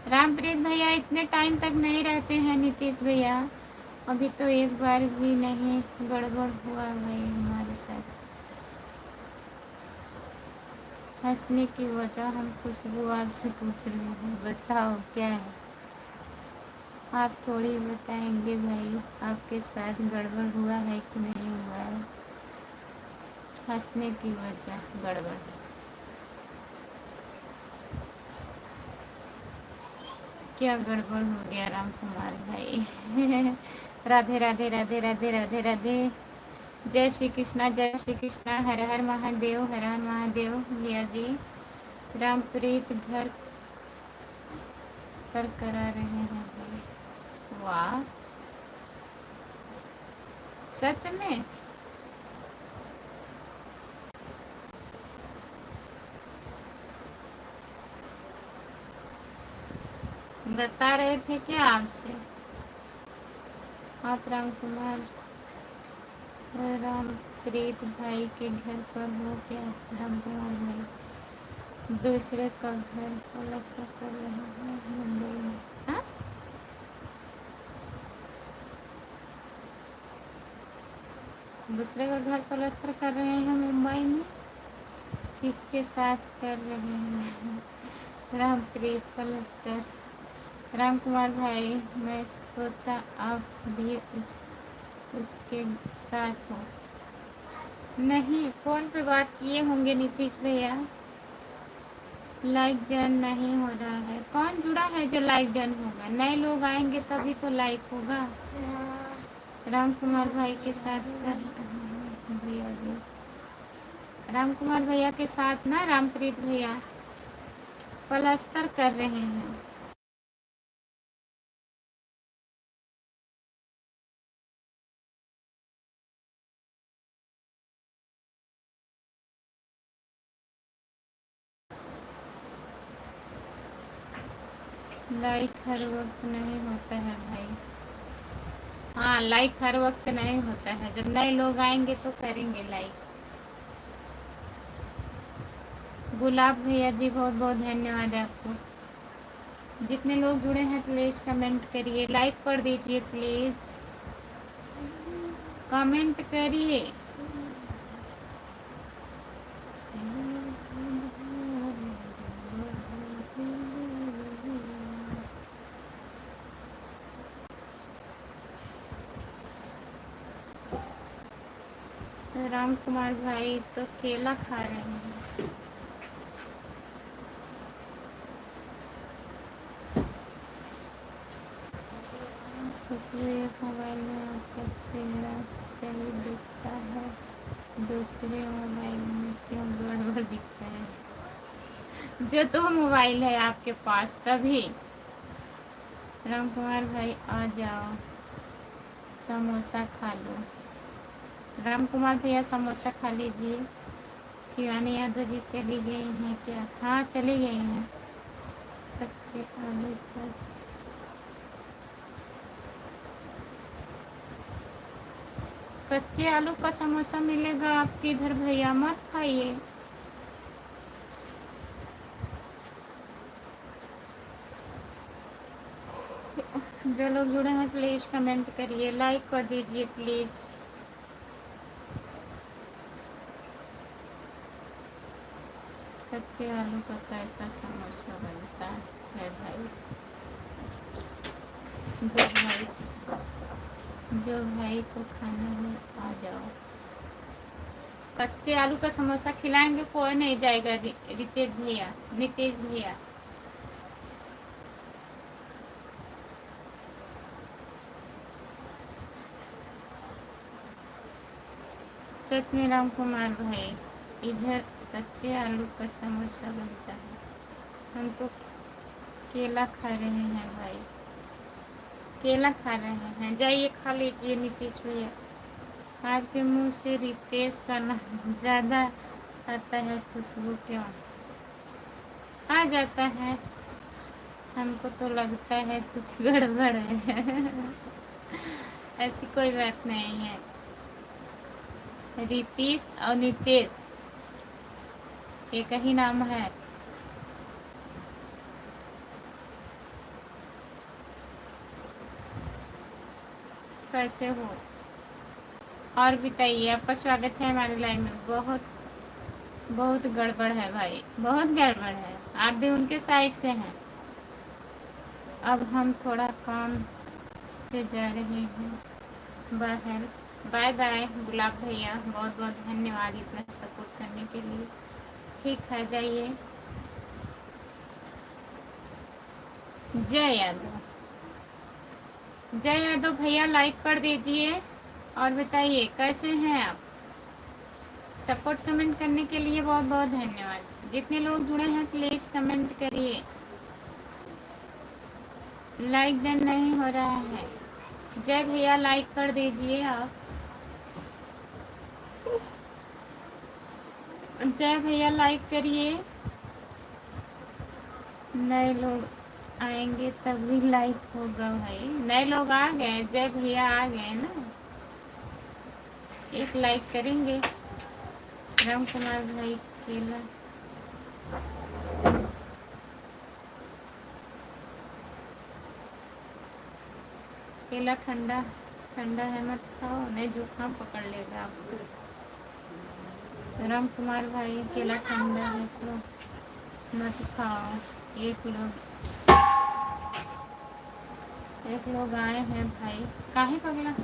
रामप्रीत भैया इतने टाइम तक नहीं रहते हैं। नीतीश भैया अभी तो एक बार भी नहीं गड़बड़ हुआ भाई हमारे साथ। हंसने की वजह हम खुशबू आपसे पूछ रहे हैं, बताओ क्या है? आप थोड़ी बताएंगे भाई, आपके साथ गड़बड़ हुआ है कि नहीं हुआ है? हंसने की वजह गड़बड़। क्या गड़बड़ हो गया राम कुमार भाई? राधे राधे राधे राधे राधे राधे। जय श्री कृष्णा, जय श्री कृष्णा। हर हर महादेव, हर हर महादेव भैया जी। रामप्रीत घर पर करा रहे हैं भाई। वाह, सच में? बता रहे थे क्या आपसे? आप राम कुमार रामप्रीत भाई के घर पर हो क्या? राम कुमार भाई दूसरे का घर पलस्तर कर रहे हैं मुंबई में। हाँ? दूसरे का घर पलस्तर कर रहे हैं मुंबई में? किसके साथ कर रहे हैं? रामप्रीत पलस्तर। राम कुमार भाई, मैं सोचा आप भी उसके साथ हो। नहीं, फ़ोन पे बात किए होंगे नीतीश भैया। लाइक डन नहीं हो रहा है। कौन जुड़ा है जो लाइक डन होगा? नए लोग आएंगे तभी तो लाइक होगा। राम कुमार भाई के साथ कर भैया जी, राम कुमार भैया के साथ ना रामप्रीत भैया पलस्तर कर रहे हैं। लाइक हर वक्त नहीं होता है भाई। हाँ, लाइक हर वक्त नहीं होता है, जब नए लोग आएंगे तो करेंगे लाइक। गुलाब भैया जी, बहुत बहुत धन्यवाद आपको। जितने लोग जुड़े हैं प्लीज़ कमेंट करिए, लाइक कर दीजिए प्लीज़, कमेंट करिए। राम कुमार भाई तो केला खा रहे हैं। खुशबू, एक मोबाइल में आपका चेहरा सही दिखता है, दूसरे मोबाइल में क्यों गड़बड़ दिखता है? जो दो मोबाइल है आपके पास तभी। राम कुमार भाई आ जाओ, समोसा खा लो। राम कुमार भैया समोसा खा लीजिए। शिवानी यादव जी चली गई हैं क्या? हाँ, चली गई हैं। कच्चे आलू का कच्चे आलू का समोसा मिलेगा आपके इधर भैया, मत खाइए। जो लोग जुड़े हैं प्लीज़ कमेंट करिए, लाइक कर दीजिए प्लीज़। कच्चे आलू का कैसा समोसा बनता है भाई? जो भाई जो भाई को खाना है आ जाओ। कच्चे आलू का समोसा खिलाएंगे, कोई नहीं जाएगा। रितेश भैया, नीतीश भैया। सच में राम कुमार भाई, इधर कच्चे आलू का समोसा बनता है। हम तो केला खा रहे हैं भाई, केला खा रहे हैं। जाइए खा लीजिए नीतीश भैया। आपके मुंह से रितेश का नाम ज़्यादा आता है, खुशबू क्यों? आ जाता है, हमको तो लगता है कुछ गड़बड़ है। ऐसी कोई बात नहीं है। रितेश और नीतीश एक ही नाम है। कैसे हो? और बताइए, आपका स्वागत है हमारे लाइन में। बहुत बहुत गड़बड़ है भाई, बहुत गड़बड़ है। आप भी उनके साइड से हैं। अब हम थोड़ा काम से जा रहे हैं बाहर। बाय बाय गुलाब भैया, बहुत बहुत धन्यवाद इतना सपोर्ट करने के लिए। ठीक है, जाइए। जय यादव, जय यादव भैया, लाइक कर दीजिए और बताइए कैसे हैं आप। सपोर्ट कमेंट करने के लिए बहुत बहुत धन्यवाद। जितने लोग जुड़े हैं प्लीज़ कमेंट करिए। लाइक डन नहीं हो रहा है। जय भैया, लाइक कर दीजिए आप। जय भैया, लाइक करिए। नए लोग आएंगे तभी लाइक होगा भाई। नए लोग आ गए, जय भैया आ गए ना, एक लाइक करेंगे। राम कुमार भाई, केला केला ठंडा ठंडा है, मत खाओ, नहीं जुकाम पकड़ लेगा आपको। राम कुमार भाई केला ठंडा है तो मत खाओ। एक लोग एक लोग आए हैं भाई। काहे पगला?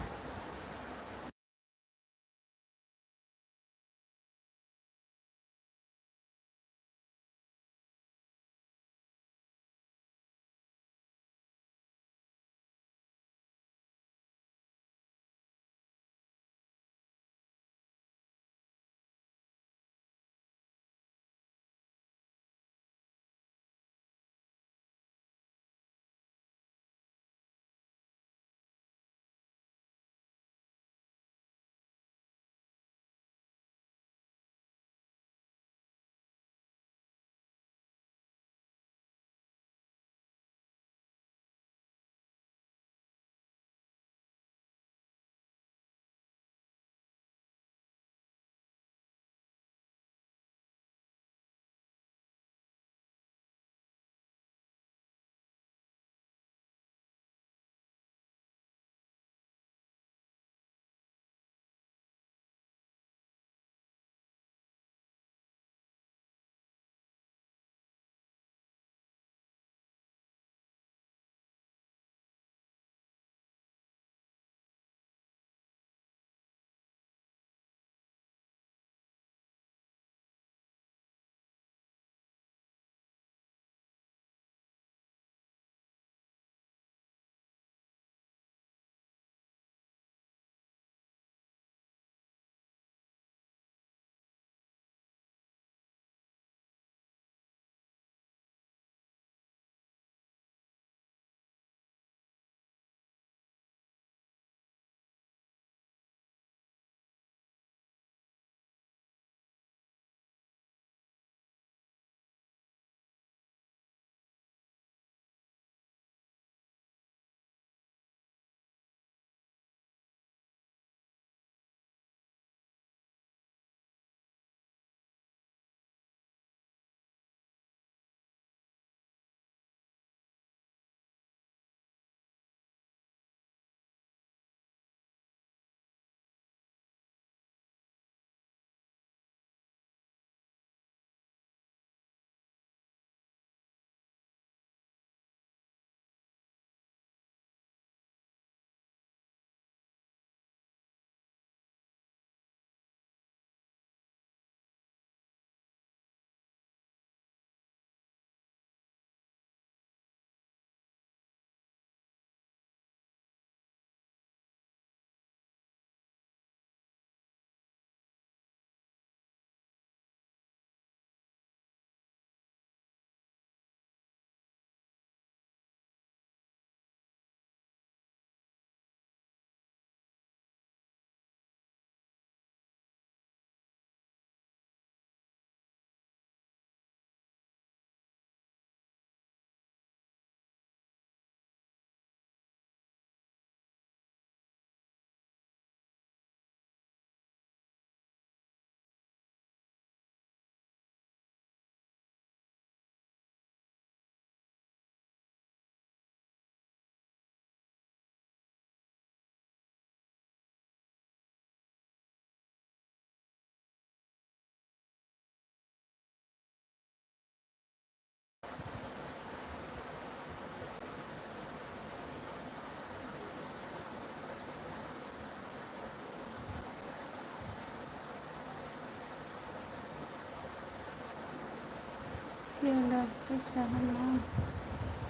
ये डॉक्टर साहब ने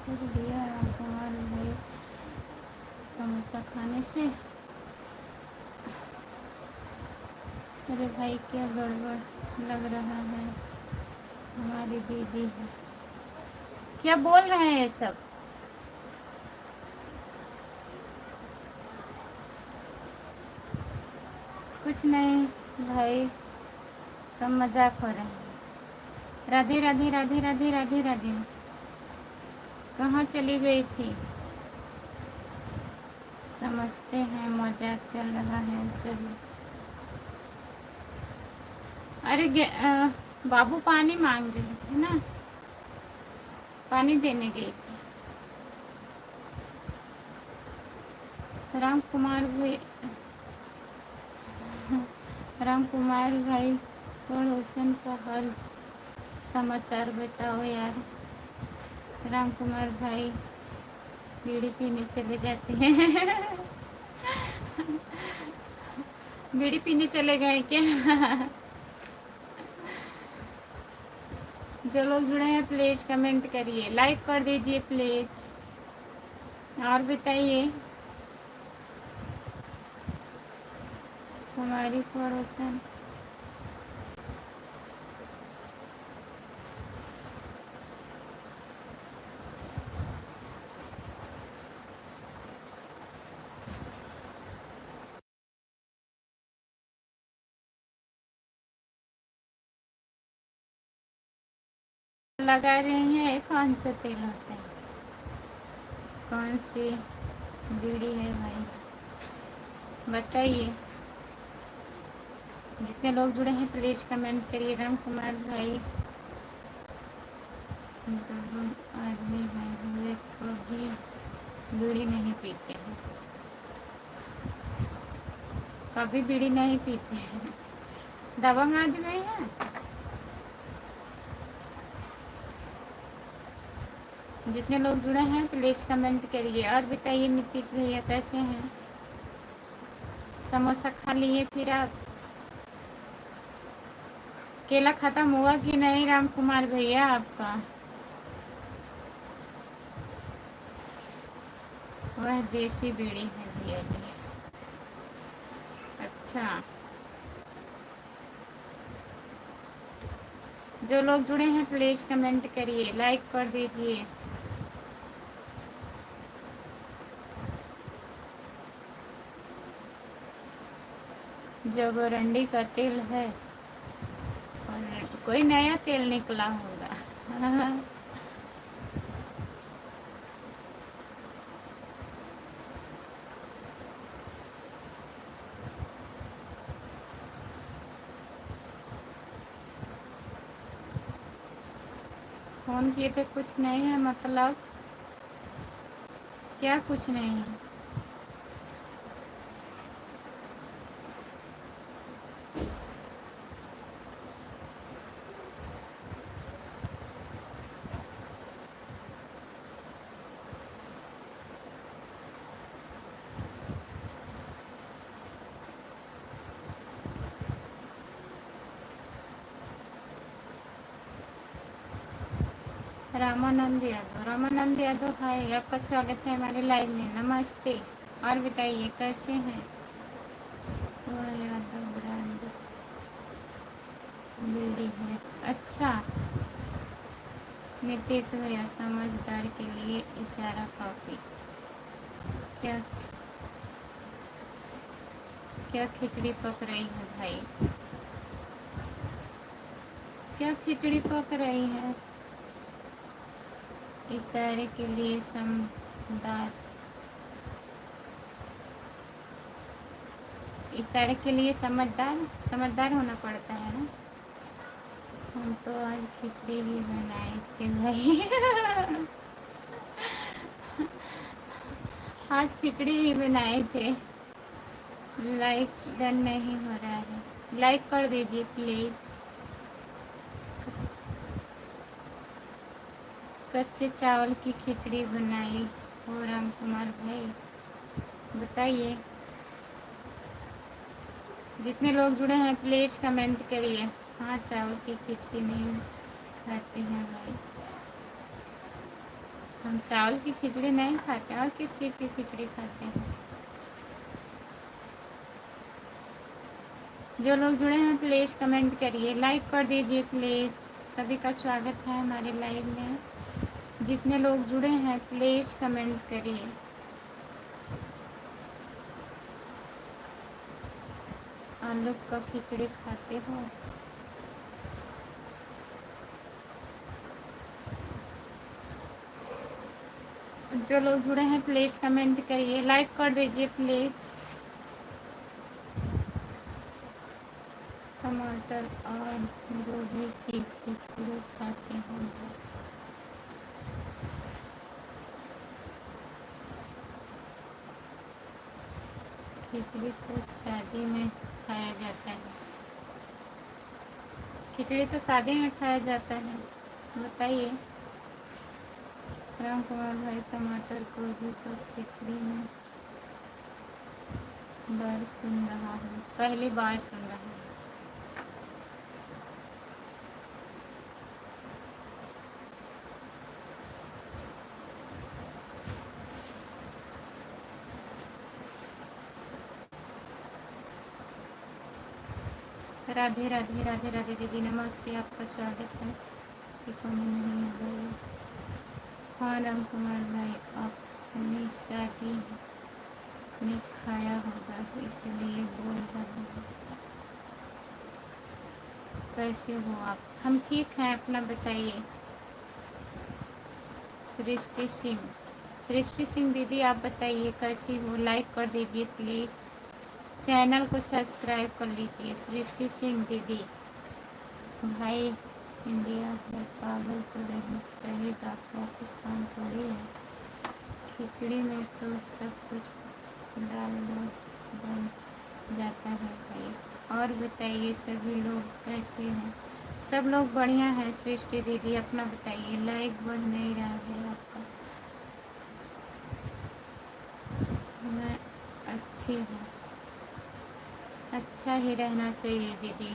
कर दिया राम कुमार भाई समोसा खाने से। अरे भाई क्या गड़बड़ लग रहा है। हमारी दीदी है। क्या बोल रहे हैं ये सब? कुछ नहीं भाई, सब मजाक हो रहे हैं। राधे राधे राधे राधे राधे राधे। कहाँ चली गई थी? समझते हैं मजाक चल रहा है सभी। अरे बाबू पानी मांग रहे थे ना, पानी देने गई थी। राम कुमार भाई, राम कुमार भाई पड़ोसन का हाल समाचार बताओ यार। राम कुमार भाई बीड़ी पीने चले जाते हैं। बीड़ी पीने चले गए क्या? जो लोग जुड़े हैं प्लीज़ कमेंट करिए, लाइक कर दीजिए प्लीज़। और बताइए, हमारी पड़ोसन लगा रही हैं, कौन सा तेल होता है, कौन सी बीड़ी है भाई बताइए। जितने लोग जुड़े हैं प्लीज़ कमेंट करिए। राम कुमार भाई दोनों आदमी हैं, वे कभी बीड़ी नहीं पीते हैं, कभी बीड़ी नहीं पीते हैं। दबंग आदमी है। जितने लोग जुड़े हैं प्लीज़ कमेंट करिए। और बताइए नीतीश भैया कैसे हैं? समोसा खा लिए फिर आप? केला ख़त्म हुआ कि नहीं राम कुमार भैया आपका? वह देसी बीड़ी है भैया जी। अच्छा, जो लोग जुड़े हैं प्लीज़ कमेंट करिए, लाइक कर दीजिए। जगरंडी का तेल है और कोई नया तेल निकला होगा। फ़ोन किए थे, कुछ नहीं है मतलब? क्या कुछ नहीं है? रामानंद यादव हाय, आपका स्वागत है हमारे लाइव में, नमस्ते। और बताइए कैसे हैं? वह यादव ब्रांड बीड़ी है। अच्छा, नीतीश भैया समझदार के लिए इशारा काफी। क्या क्या खिचड़ी पक रही है भाई? क्या खिचड़ी पक रही है? इशारे के लिए समझदार, इशारे के लिए समझदार समझदार होना पड़ता है ना। हम तो आज खिचड़ी ही बनाए थे भाई। आज खिचड़ी ही बनाए थे। लाइक डन नहीं हो रहा है, लाइक कर दीजिए प्लीज़। कच्चे चावल की खिचड़ी बनाई हो राम कुमार भाई, बताइए। जितने लोग जुड़े हैं प्लीज़ कमेंट करिए। हाँ, चावल की खिचड़ी नहीं खाते हैं भाई, हम चावल की खिचड़ी नहीं खाते। और किस चीज़ की खिचड़ी खाते हैं? जो लोग जुड़े हैं प्लीज़ कमेंट करिए, लाइक कर दीजिए प्लीज़। सभी का स्वागत है हमारे लाइव में। जितने लोग जुड़े हैं प्लीज़ कमेंट करिए। आलू का खिचड़ी खाते हो? जो लोग जुड़े हैं प्लीज़ कमेंट करिए, लाइक कर दीजिए प्लीज़। टमाटर और गोभी की खिचड़ी खाते हैं। खिचड़ी तो शादी में खाया जाता है। खिचड़ी तो शादी में खाया जाता है। बताइए। राम कुमार भाई टमाटर को भी तो खिचड़ी में बार सुन रहा हूँ, पहली बार सुन रहा हूँ। राधे राधे राधे राधे दीदी, नमस्ते, आपका स्वागत है। कमी नहीं है भाई। हाँ राम कुमार भाई, आपने शादी में खाया होगा इसलिए बोल रहा हूँ। कैसे हो आप? हम ठीक हैं, अपना बताइए। सृष्टि सिंह, सृष्टि सिंह दीदी आप बताइए कैसी हो? लाइक कर दीजिए प्लीज़, चैनल को सब्सक्राइब कर लीजिए। सृष्टि सिंह दीदी, भाई इंडिया है पागल तो रहेगा, पाकिस्तान थोड़ी है। खिचड़ी में तो सब कुछ डाल दो बन जाता है भाई। और बताइए सभी लोग कैसे हैं? सब लोग बढ़िया हैं। सृष्टि दीदी अपना बताइए, लाइक बढ़ नहीं रहा है आपका। मैं अच्छी हूँ। अच्छा ही रहना चाहिए दीदी।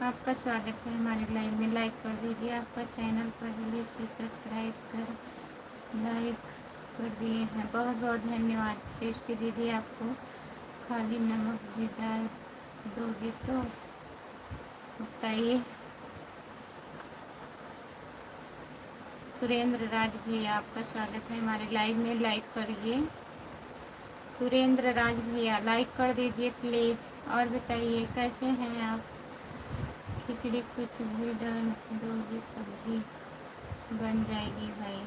आपका स्वागत है हमारे लाइव में। लाइक कर दीजिए, आपका चैनल पहले से सब्सक्राइब कर लाइक कर दिए हैं, बहुत बहुत धन्यवाद। सृष्टि दीदी आपको खाली नमक भी डाल दोगे तो बताइए। सुरेंद्र राज भैया आपका स्वागत है हमारे लाइव में। लाइक करिए। सुरेंद्र राज भैया लाइक कर दीजिए प्लीज़। और बताइए कैसे हैं आप? खिचड़ी कुछ भी डाल दोगे तब भी बन जाएगी भाई।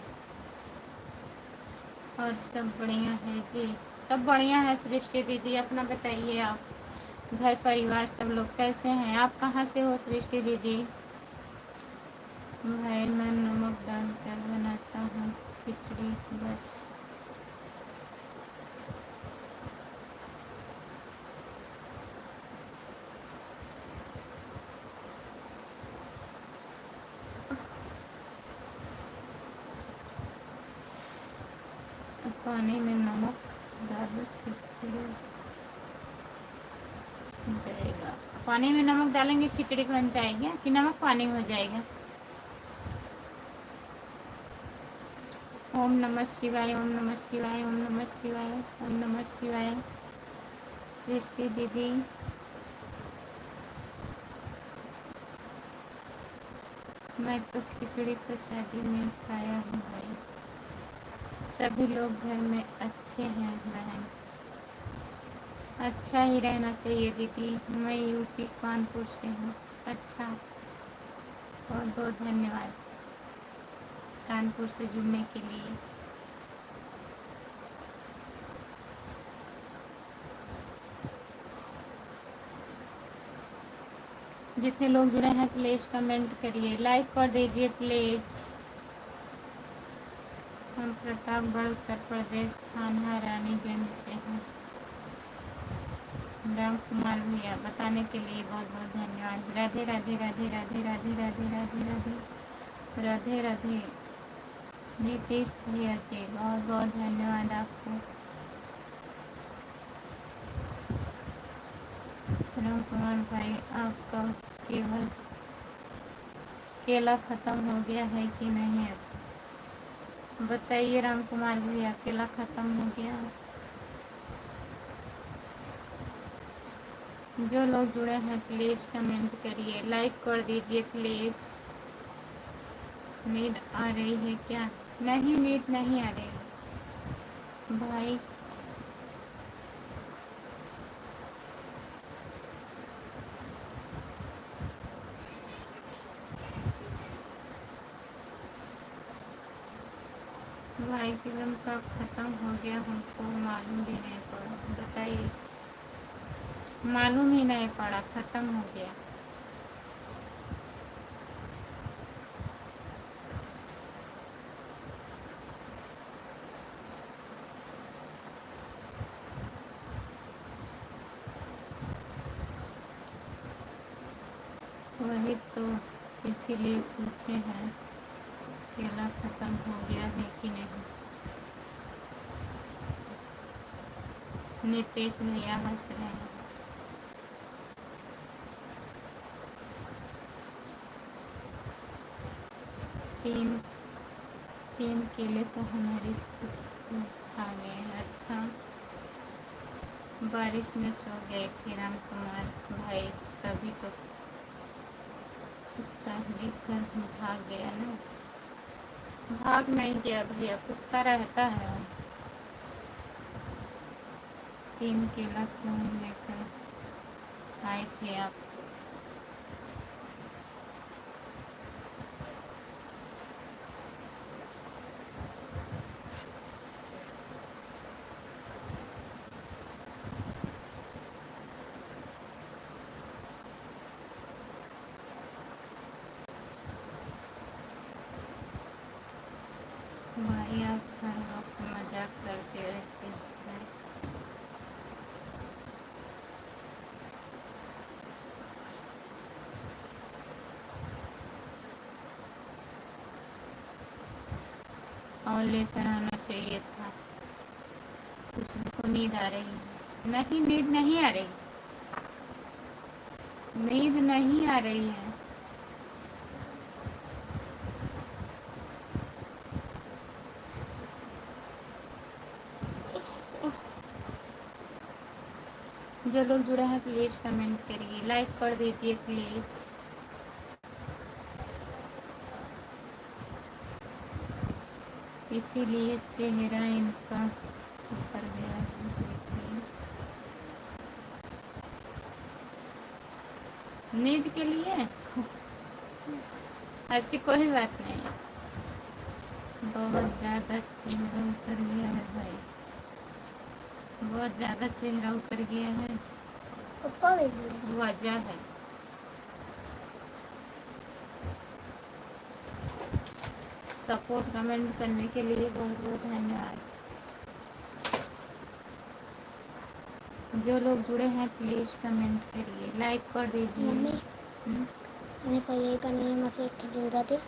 और सब बढ़िया है जी, सब बढ़िया है। सृष्टि दीदी अपना बताइए, आप घर परिवार सब लोग कैसे हैं? आप कहाँ से हो सृष्टि दीदी? भाई मैं नमक डालकर बनाता हूँ खिचड़ी बस। पानी में नमक डालो खिचड़ी बन जाएगा। पानी में नमक डालेंगे खिचड़ी बन जाएगी कि नमक पानी हो जाएगा? ओम नमः शिवाय, ओम नमः शिवाय, ओम नमः शिवाय, ओम नमः शिवाय। सृष्टि दीदी मैं तो खिचड़ी तो शादी में खाया हूँ भाई। सभी लोग घर में अच्छे हैं बहन। अच्छा ही रहना चाहिए दीदी। मैं यूपी कानपुर से हूँ। अच्छा, बहुत बहुत धन्यवाद कानपुर से जुड़ने के लिए। जितने लोग जुड़े हैं प्लीज़ कमेंट करिए, लाइक कर दीजिए प्लीज़। हम प्रतापगढ़ उत्तर प्रदेश थाना रानीगंज से हैं। राम कुमार भैया बताने के लिए बहुत बहुत धन्यवाद। राधे राधे राधे राधे राधे राधे राधे राधे राधे राधे। नीतीश भैया जी बहुत बहुत धन्यवाद आपको। राम कुमार भाई आपका केवल केला ख़त्म हो गया है कि नहीं? बताइए राम कुमार भैया, केला ख़त्म हो गया? जो लोग जुड़े हैं प्लीज़ कमेंट करिए, लाइक कर दीजिए प्लीज़। नींद आ रही है क्या? नहीं, नींद नहीं आ रही भाई। भाई फिल्म कब ख़त्म हो गया हमको मालूम भी नहीं पड़ा। बताइए। मालूम ही नहीं पड़ा, ख़त्म हो गया। वही तो, इसीलिए पूछे हैं केला खत्म हो गया है कि नहीं। नीतीश भैया हंस रहे हैं। तीन तीन केले तो हमारे खा गए हैं। अच्छा, बारिश में सो गए थे राम कुमार भाई, तभी तो कुत्ता देख कर भाग गया ना। भाग नहीं गया भैया, कुत्ता रहता है। तीन केला क्यों लेकर आए थे आप? भाई आप हर वक्त मजाक करते रहते हैं। और लेकर आना चाहिए था। उसको नींद आ रही है? नहीं, नींद नहीं आ रही, नींद नहीं आ रही है। जो लोग जुड़े हैं प्लीज़ कमेंट करिए, लाइक कर दीजिए प्लीज़। इसीलिए चेहरा इनका ऊपर गया है, देखिए। नींद के लिए ऐसी कोई बात नहीं है। बहुत ज़्यादा चेहरा उतर गया है भाई, बहुत ज़्यादा चेहरा उतर गया है। वजह है। सपोर्ट कमेंट करने के लिए बहुत बहुत धन्यवाद। जो लोग जुड़े हैं प्लीज़ कमेंट करिए, लाइक कर दीजिए। मैंने कही का नियम से जरूरत है।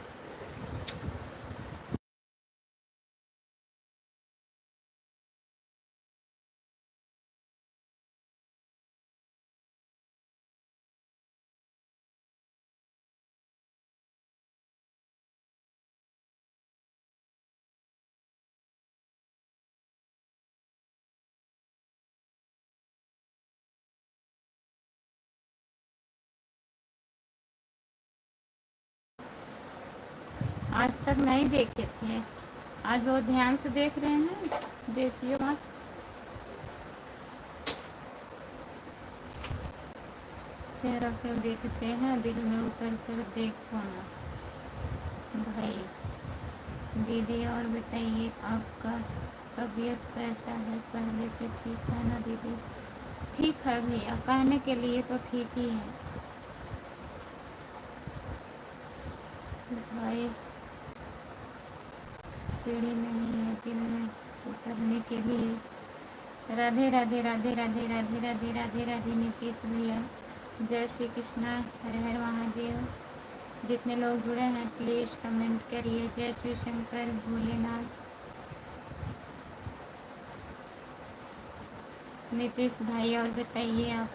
आज तक नहीं देखे थे, आज बहुत ध्यान से देख रहे हैं। देखिए आप, चेहरा क्यों देखते हैं, दिल में उतर कर देखो ना भाई। दीदी और बताइए आपका तबीयत कैसा है? पहले से ठीक है ना दीदी? ठीक है भैया, कहने के लिए तो ठीक ही है भाई। सीढ़ी नहीं है दिल में उतरने के लिए। राधे राधे राधे राधे राधे राधे राधे राधे नीतीश भैया, जय श्री कृष्णा, हर हर महादेव। जितने लोग जुड़े हैं प्लीज़ कमेंट करिए। जय श्री शंकर भोलेनाथ। नीतीश भाई और बताइए आप।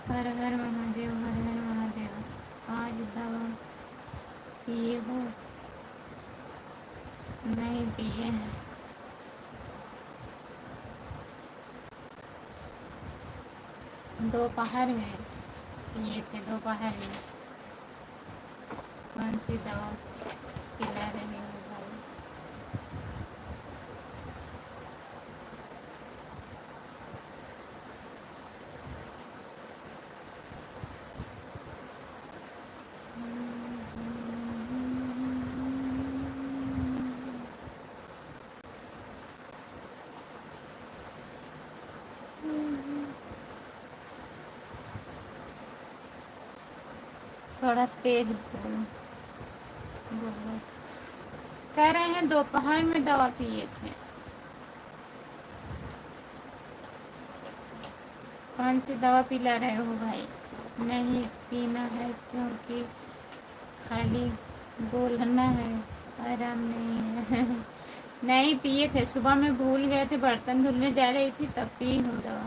हर हर महादेव, हर हर महादेव। आज दवा पिए हो? नहीं पिए, दोपहर में पिए थे। दोपहर में कौन सी दवा पिला रहे हो भाई? थोड़ा तेज बोलो। बोलो, कह रहे हैं दोपहर में दवा पिए थे। कौन सी दवा पिला रहे हो भाई? नहीं पीना है क्योंकि खाली बोलना है, आराम नहीं है। नहीं पिए थे, सुबह में भूल गए थे, बर्तन धुलने जा रही थी तब पी हूँ दवा।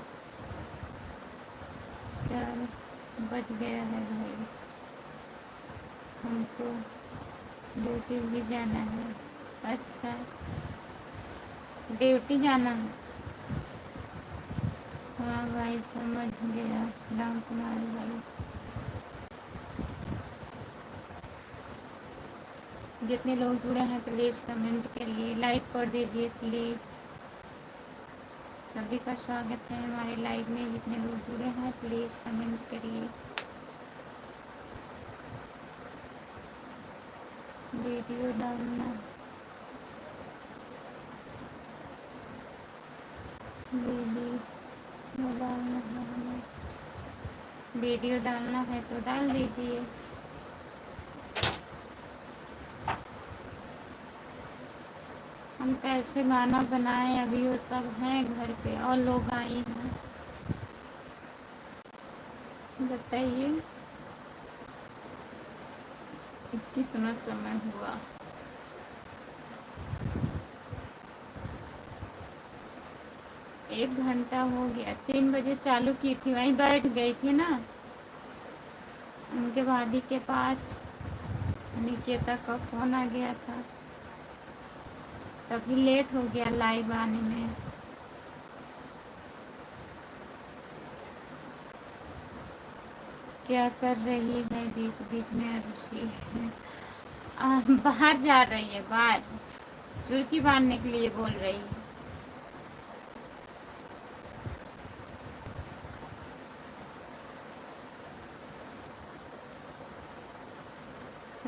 चल बच गया है भाई, हमको ड्यूटी भी जाना है। अच्छा, ड्यूटी जाना है। हाँ भाई समझ गया राम कुमार भाई। जितने लोग जुड़े हैं प्लीज़ कमेंट करिए, लाइक कर दीजिए प्लीज़। सभी का स्वागत है हमारे लाइव में, जितने लोग जुड़े हैं प्लीज़ कमेंट करिए। वीडियो डालना, वीडियो डालना है हमें, वीडियो डालना है तो डाल दीजिए। हम कैसे गाना बनाएं, अभी वो सब हैं घर पे और लोग आए हैं, बताइए कितना समय हुआ। 1 घंटा हो गया, 3 बजे चालू की थी, वहीं बैठ गई थी ना उनके भाभी के पास, निकेता का फ़ोन आ गया था तभी लेट हो गया लाइव आने में। क्या कर रही है बीच बीच में अरुषि? बाहर जा रही है, बाहर चुड़की बांधने के लिए बोल रही है।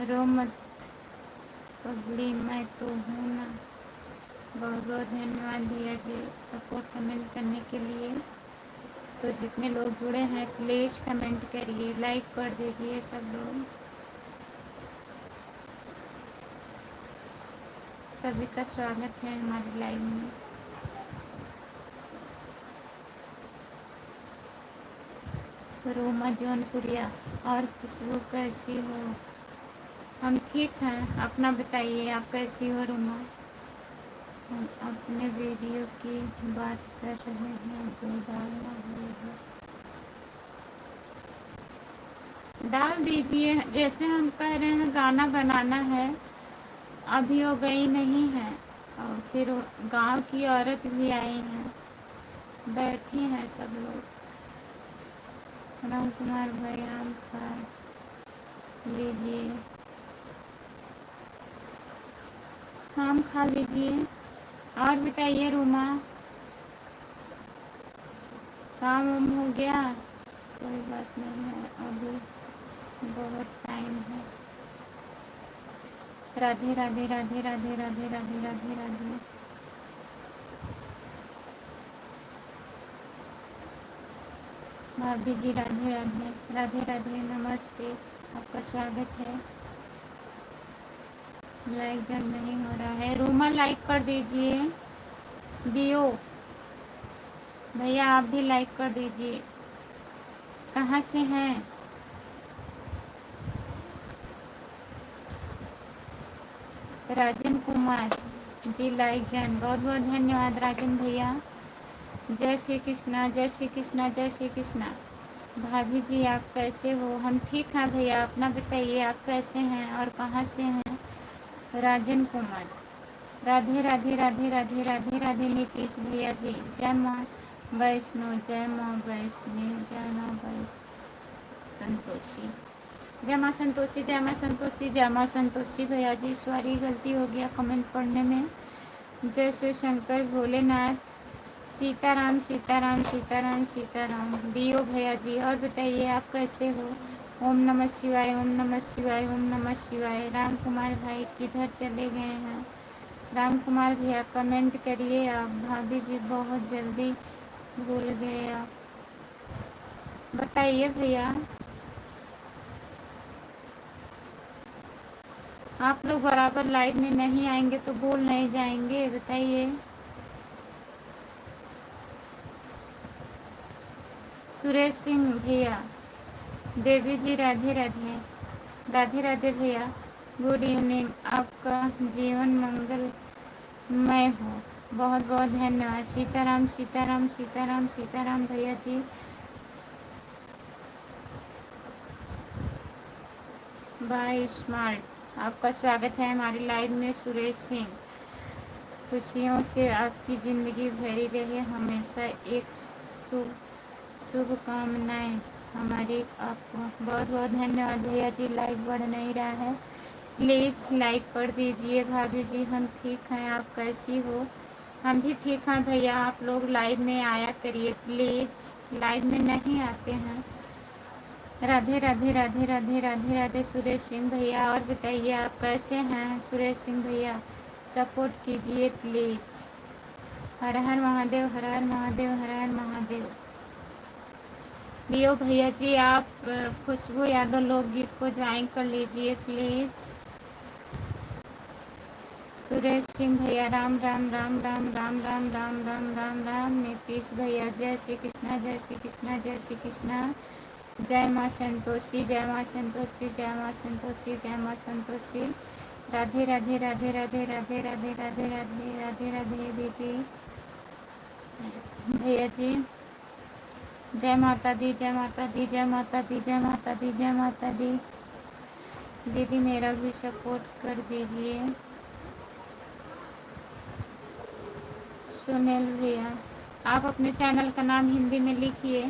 रो मत पगली, मैं तो हूँ ना। बहुत बहुत धन्यवाद भैया जी सपोर्ट कमेंट करने के लिए। तो जितने लोग जुड़े हैं प्लीज़ कमेंट करिए, लाइक कर दीजिए सब लोग। सभी का स्वागत है हमारे लाइव में। रोमा जौनपुरिया, और खुशबू कैसी हो? हम ठीक हैं, अपना बताइए आप कैसी हो रोमा? हम अपने वीडियो की बात कर रहे हैं जो डालना होगा डाल दीजिए। जैसे हम कह रहे हैं गाना बनाना है, अभी वो गई नहीं है और फिर गांव की औरत भी आई हैं, बैठी हैं सब लोग। राम कुमार भाई आम खा लीजिए, आम खा लीजिए। और बताइए रूमा, काम वाम हो गया? कोई बात नहीं है, अभी बहुत टाइम है। राधे राधे राधे राधे राधे राधे राधे राधे। भाभी जी राधे राधे राधे राधे, नमस्ते, आपका स्वागत है। लाइक जब नहीं हो रहा है, रूमा लाइक कर दीजिए। दियो भैया आप भी लाइक कर दीजिए। कहाँ से हैं? राजन कुमार जी लाइक जन, बहुत बहुत धन्यवाद राजन भैया। जय श्री कृष्णा जय श्री कृष्णा जय श्री कृष्णा। भाभी जी आप कैसे हो? हम ठीक हैं भैया, अपना बताइए आप कैसे हैं और कहाँ से हैं? राजन कुमार, राधे राधे राधे राधे राधे राधे। नीतीश भैया जी, जय माँ वैष्णो, जय माँ वैष्णो, जय माँ वैष्णो संतोषी, जय माँ संतोषी, जय माँ संतोषी, जय माँ संतोषी। भैया जी सॉरी गलती हो गया कमेंट पढ़ने में। जय शिव शंकर भोलेनाथ, सीताराम सीताराम सीताराम सीताराम। दियो भैया जी, और बताइए आप कैसे हो? ओम नमः शिवाय, ओम नमः शिवाय, ओम नमः शिवाय। राम कुमार भाई किधर चले गए हैं? राम कुमार भैया कमेंट करिए आप। भाभी जी बहुत जल्दी भूल गए आप, बताइए भैया। आप लोग बराबर लाइव में नहीं आएंगे तो भूल नहीं जाएंगे, बताइए। सुरेश सिंह भैया देवी जी राधे राधे। राधे राधे भैया, गुड इवनिंग। आपका जीवन मंगलमय हो। बहुत बहुत धन्यवाद। सीताराम सीताराम सीताराम सीताराम भैया जी। बाय स्मार्ट, आपका स्वागत है हमारी लाइव में। सुरेश सिंह, खुशियों से आपकी ज़िंदगी भरी रहे हमेशा। एक शुभ शुभकामनाएं हमारी आपको। बहुत बहुत धन्यवाद भैया जी। लाइक बढ़ नहीं रहा है, प्लीज़ लाइक कर दीजिए। भाभी जी हम ठीक हैं, आप कैसी हो? हम भी ठीक हैं भैया। आप लोग लाइव में आया करिए प्लीज़, लाइव में नहीं आते हैं। राधे राधे राधे राधे राधे राधे सुरेश सिंह भैया। और बताइए आप कैसे हैं सुरेश सिंह भैया? सपोर्ट कीजिए प्लीज़। हर हर महादेव, हर हर महादेव, हर हर महादेव। लियो भैया जी, आप खुशबू यादव लोकगीत को ज्वाइन कर लीजिए प्लीज़। सुरेश सिंह भैया, राम राम राम राम राम राम राम राम राम राम। नीतीश भैया, जय श्री कृष्णा, जय श्री कृष्णा, जय श्री कृष्णा। जय माँ संतोषी, जय माँ संतोषी, जय माँ संतोषी, जय माँ संतोषी। राधे राधे राधे राधे राधे राधे राधे राधे राधे राधे दीदी भैया जी। जय माता दी, जय माता दी, जय माता दी, जय माता दी, जय माता दी। दीदी मेरा भी सपोर्ट कर दीजिए। सुनील भैया, आप अपने चैनल का नाम हिंदी में लिखिए।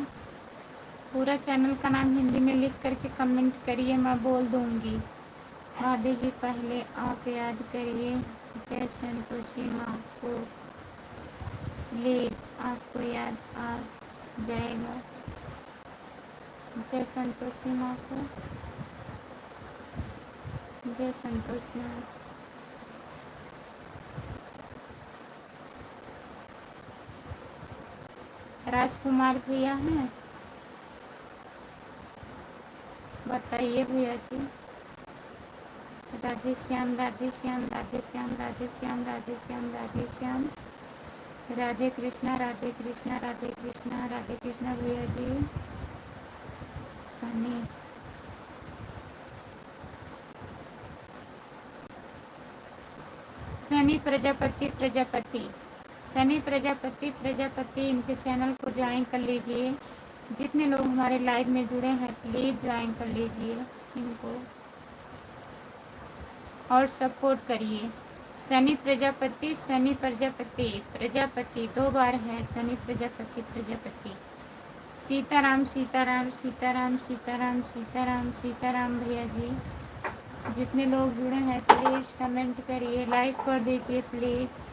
पूरा चैनल का नाम हिंदी में लिख करके कमेंट करिए, मैं बोल दूंगी। भाभी जी पहले आप याद करिए जय संतोषी माँ को, प्लीज आपको याद आ जाएगा। जय संतोषी माँ को, जय संतोषी माँ। राजकुमार भैया हैं, बताइए भैया जी। राधे श्याम राधे श्याम राधे श्याम राधे श्याम राधे श्याम राधे श्याम। राधे कृष्णा राधे कृष्णा राधे कृष्णा राधे कृष्णा भैया जी। सनी, सनी प्रजापति प्रजापति, सनी प्रजापति प्रजापति, इनके चैनल को ज्वाइन कर लीजिए। जितने लोग हमारे लाइव में जुड़े हैं प्लीज़ ज्वाइन कर लीजिए इनको और सपोर्ट करिए। सनी प्रजापति, सनी प्रजापति, प्रजापति दो बार है, सनी प्रजापति प्रजापति। सीताराम सीताराम सीताराम सीताराम सीताराम सीताराम भैया जी। जितने लोग जुड़े हैं प्लीज़ कमेंट करिए, लाइक कर दीजिए प्लीज़।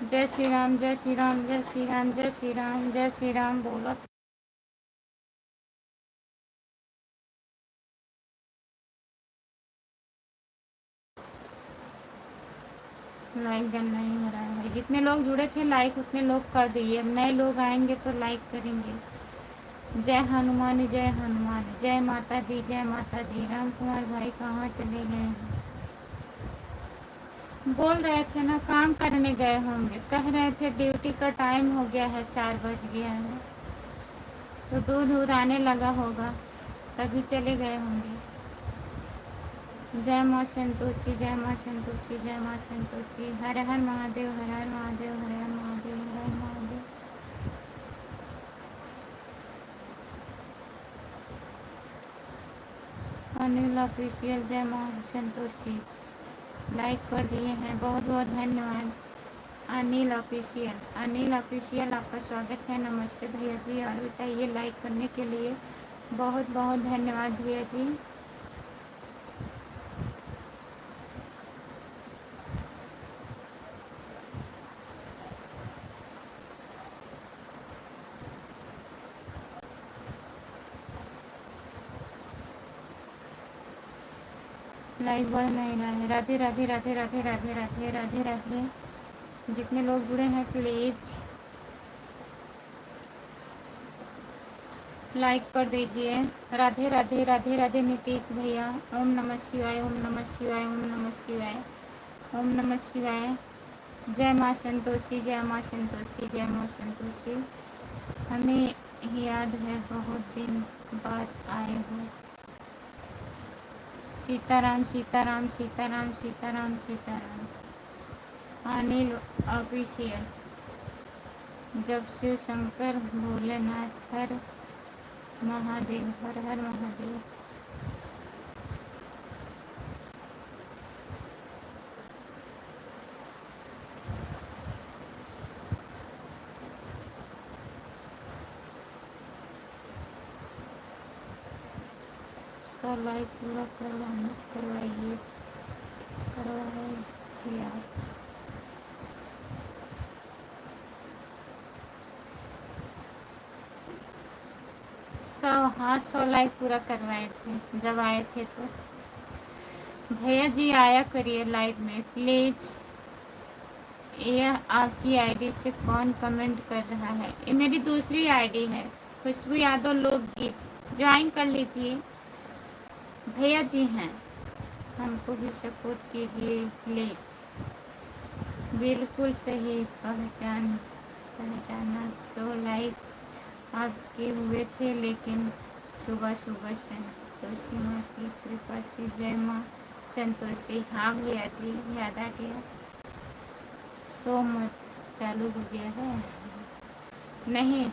जय श्री राम, जय श्री राम, जय श्री राम, जय श्री राम, जय श्री राम बोलो। लाइक डन नहीं हो रहा है। जितने लोग जुड़े थे लाइक उतने लोग कर दिए, अब नए लोग आएंगे तो लाइक करेंगे। जय हनुमान, जय हनुमान, जय माता दी, जय माता दी। राम कुमार भाई कहाँ चले गए हैं? बोल रहे थे ना काम करने गए होंगे, कह रहे थे ड्यूटी का टाइम हो गया है, 4 बज गया है, तो दूध दूध आने लगा होगा तभी चले गए होंगे। जय माँ संतोषी, जय माँ संतोषी, जय माँ संतोषी। हर हर महादेव, हर हर महादेव, हर हर महादेव, हर हर महादेव। अनिल ऑफिशियल, जय माँ संतोषी, लाइक कर दिए हैं, बहुत बहुत धन्यवाद। अनिल ऑफिशियल, अनिल ऑफिशियल आपका स्वागत है। नमस्ते भैया जी। और बताइए लाइक करने के लिए बहुत बहुत धन्यवाद भैया जी। लाइक बढ़ नहीं रहा है। राधे राधे राधे राधे राधे राधे राधे राधे। जितने लोग जुड़े हैं प्लीज़ लाइक कर दीजिए। राधे राधे राधे राधे नीतीश भैया। ओम नमः शिवाय, ओम नमः शिवाय, ओम नमः शिवाय। ओम नमः शिवाय। जय माँ संतोषी, जय माँ संतोषी, जय माँ संतोषी। हमें याद है बहुत दिन बाद आए हो। सीताराम सीताराम सीताराम सीताराम सीताराम। अनिल ऑफिशियल। जब शिव शंकर भोलेनाथ, हर महादेव, हर हर महादेव। तो लाइक पूरा करवाइए आप। हाँ 100 लाइक पूरा करवाए थे जब आए थे तो। भैया जी आया करिए लाइव में प्लीज। यह आपकी आईडी से कौन कमेंट कर रहा है? ये मेरी दूसरी आईडी है, खुशबू यादव लोकगीत। ज्वाइन कर लीजिए। भैया जी हैं, हमको भी सपोर्ट कीजिए प्लीज। बिल्कुल सही पहचाना। 100 लाइक आपके हुए थे, लेकिन सुबह सुबह संतोषी माँ की कृपा से। जय माँ संतोषी। हाँ भैया जी याद आ गया। 100 मत चालू हो गया है? नहीं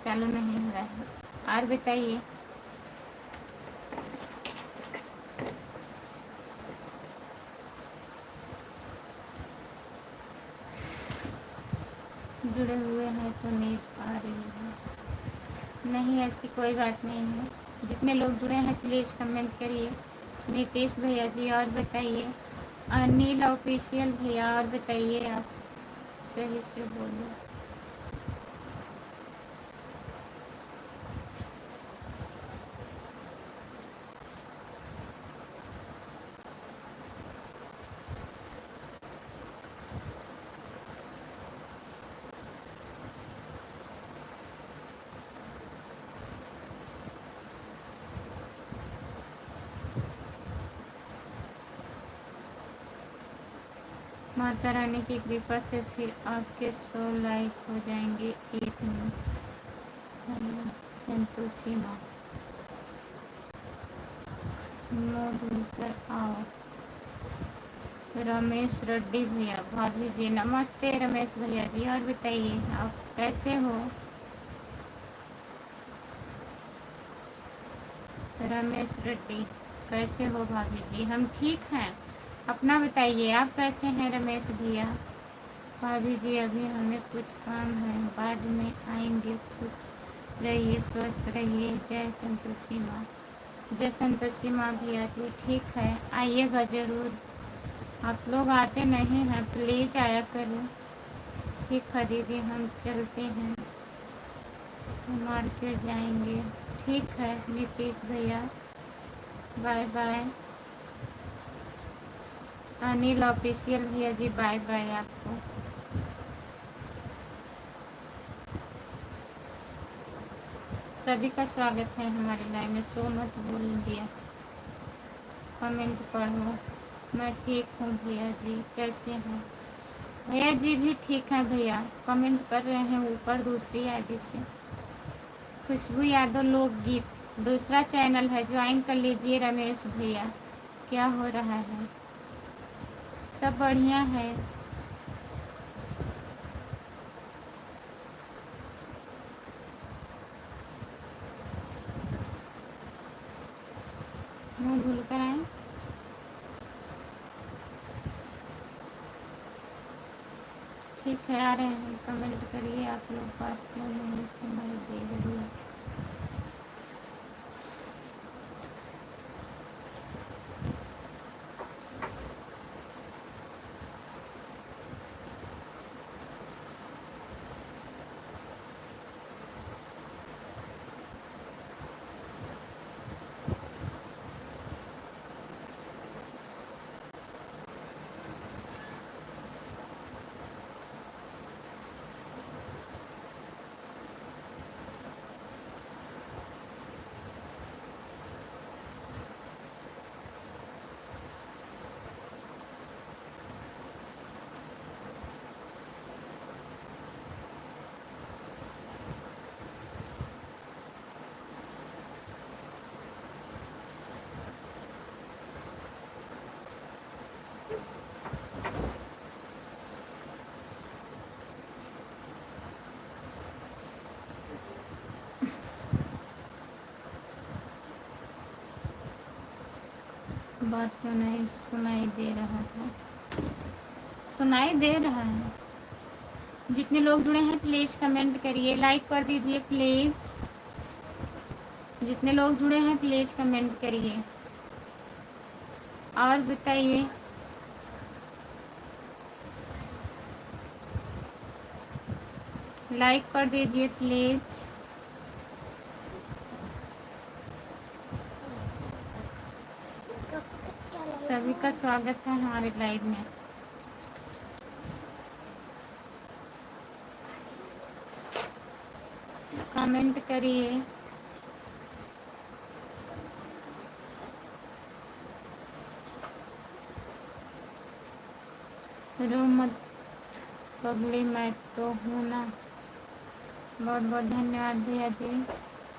चालू नहीं हो रहा है। और बताइए। जुड़े हुए हैं तो नींद आ रही है? नहीं ऐसी कोई बात नहीं है। जितने लोग जुड़े हैं प्लीज़ कमेंट करिए। नीतीश भैया जी और बताइए। अनिल ऑफिशियल भैया और बताइए आप, सही से बोलो। माता रानी की कृपा से फिर आपके 100 लाइक हो जाएंगे एक में। संतोषी माँ मुँह धुलकर आओ। रमेश रेड्डी भैया, भाभी जी नमस्ते। रमेश भैया जी और बताइए आप कैसे हो? रमेश रेड्डी कैसे हो भाभी जी? हम ठीक हैं, अपना बताइए आप कैसे हैं रमेश भैया? भाभी जी अभी हमें कुछ काम है, बाद में आएंगे। खुश रहिए, स्वस्थ रहिए। जय संतोषी माँ। जय संतोषी माँ भैया जी। ठीक है, आइएगा ज़रूर। आप लोग आते नहीं हैं, प्लीज़ आया करो। ठीक है दीदी, हम चलते हैं, मार्केट जाएंगे। ठीक है नीतीश भैया, बाय बाय। अनिल ऑफिशियल भैया जी बाय बाय आपको। सभी का स्वागत है हमारे लाइव में। सो मत बोल दिया, कमेंट पढ़ो। मैं ठीक हूँ भैया जी, कैसे हैं? भैया जी भी ठीक हैं भैया, कमेंट कर रहे हैं ऊपर दूसरी आईडी से। खुशबू यादव लोकगीत दूसरा चैनल है, ज्वाइन कर लीजिए रमेश भैया। क्या हो रहा है? सब बढ़िया है। मुँह धुल कर आए। ठीक है आ रहे हैं, कमेंट करिए। आप लोग बात क्यों नहीं सुनाई दे रही है? बात क्यों नहीं सुनाई दे रहा है? सुनाई दे रहा है। जितने लोग जुड़े हैं प्लीज़ कमेंट करिए, लाइक कर दीजिए प्लीज़। जितने लोग जुड़े हैं प्लीज़ कमेंट करिए और बताइए। लाइक कर दीजिए प्लीज़। सभी का स्वागत है हमारे लाइव में। कमेंट करिए। रो मत बबली, मैं तो हूँ ना। बहुत बहुत धन्यवाद भैया जी।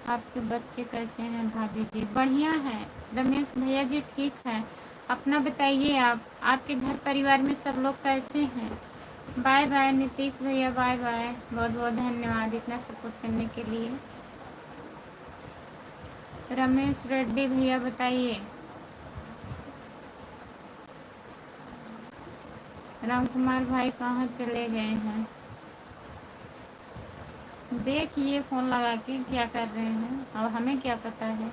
आपके बच्चे कैसे हैं भाभी जी? बढ़िया है। रमेश भैया जी ठीक है। अपना बताइए, आपके घर परिवार में सब लोग कैसे हैं? बाय बाय नीतीश भैया, बाय बाय। बहुत बहुत धन्यवाद इतना सपोर्ट करने के लिए। रमेश रेड्डी भैया बताइए। राम कुमार भाई कहाँ चले गए हैं? देखिए फ़ोन लगा के क्या कर रहे हैं, अब हमें क्या पता है।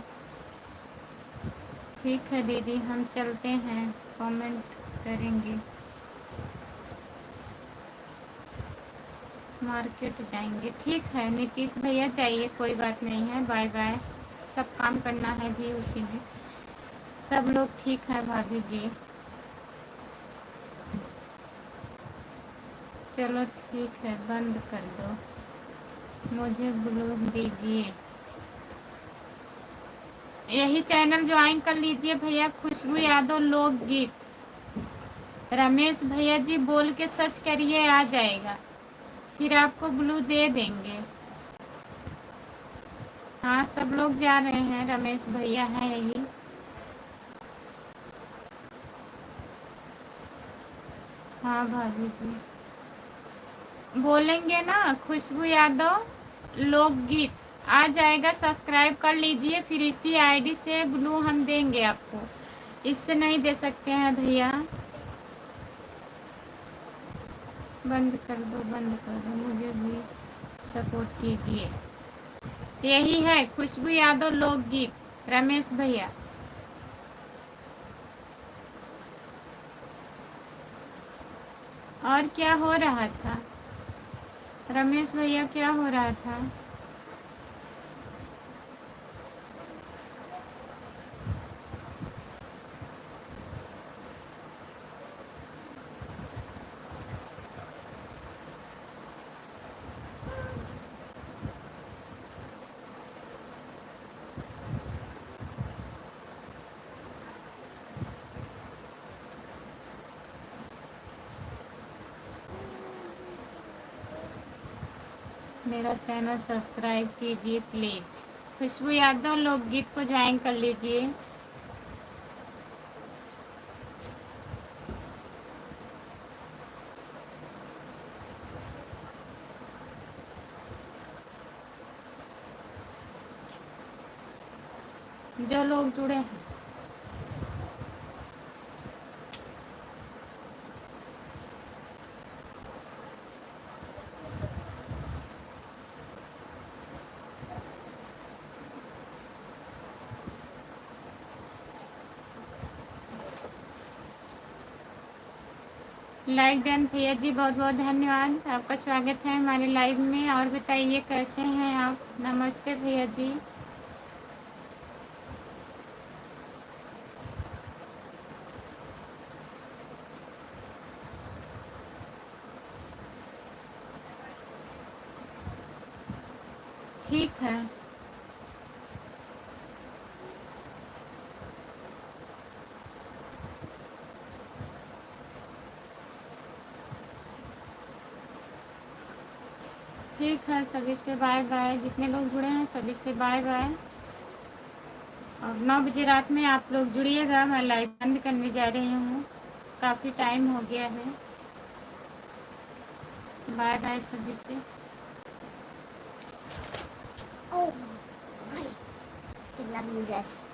ठीक है दीदी, हम चलते हैं, कमेंट करेंगे। मार्केट जाएंगे, ठीक है नीतीश भैया जाइए, कोई बात नहीं है, बाय बाय। सब काम करना है भी उसी में। सब लोग ठीक है भाभी जी। चलो ठीक है, बंद कर दो, मुझे ब्लू दीजिए। यही चैनल ज्वाइन कर लीजिए भैया, खुशबू यादव लोकगीत। रमेश भैया जी बोल के सर्च करिए, आ जाएगा, फिर आपको ब्लू दे देंगे। हाँ सब लोग जा रहे हैं, रमेश भैया हैं यही। हाँ भाभी जी बोलेंगे ना, खुशबू यादव लोकगीत आ जाएगा, सब्सक्राइब कर लीजिए, फिर इसी आईडी से ब्लू हम देंगे आपको, इससे नहीं दे सकते हैं भैया। बंद कर दो, बंद कर दो, मुझे भी सपोर्ट कीजिए। यही है खुशबू यादव लोकगीत, रमेश भैया। और क्या हो रहा था रमेश भैया, क्या हो रहा था? मेरा चैनल सब्सक्राइब कीजिए प्लीज़। खुशबू यादव लोकगीत को ज्वाइन कर लीजिए। जो लोग जुड़े हैं लाइक डन भैया जी, बहुत बहुत धन्यवाद, आपका स्वागत है हमारे लाइव में। और बताइए कैसे हैं आप? नमस्ते भैया जी। ठीक है, ठीक है, सभी से बाय बाय। जितने लोग जुड़े हैं सभी से बाय बाय। और 9 बजे रात में आप लोग जुड़िएगा, मैं लाइव बंद करने जा रही हूँ, काफ़ी टाइम हो गया है। बाय बाय सभी से। Oh, I love you guys.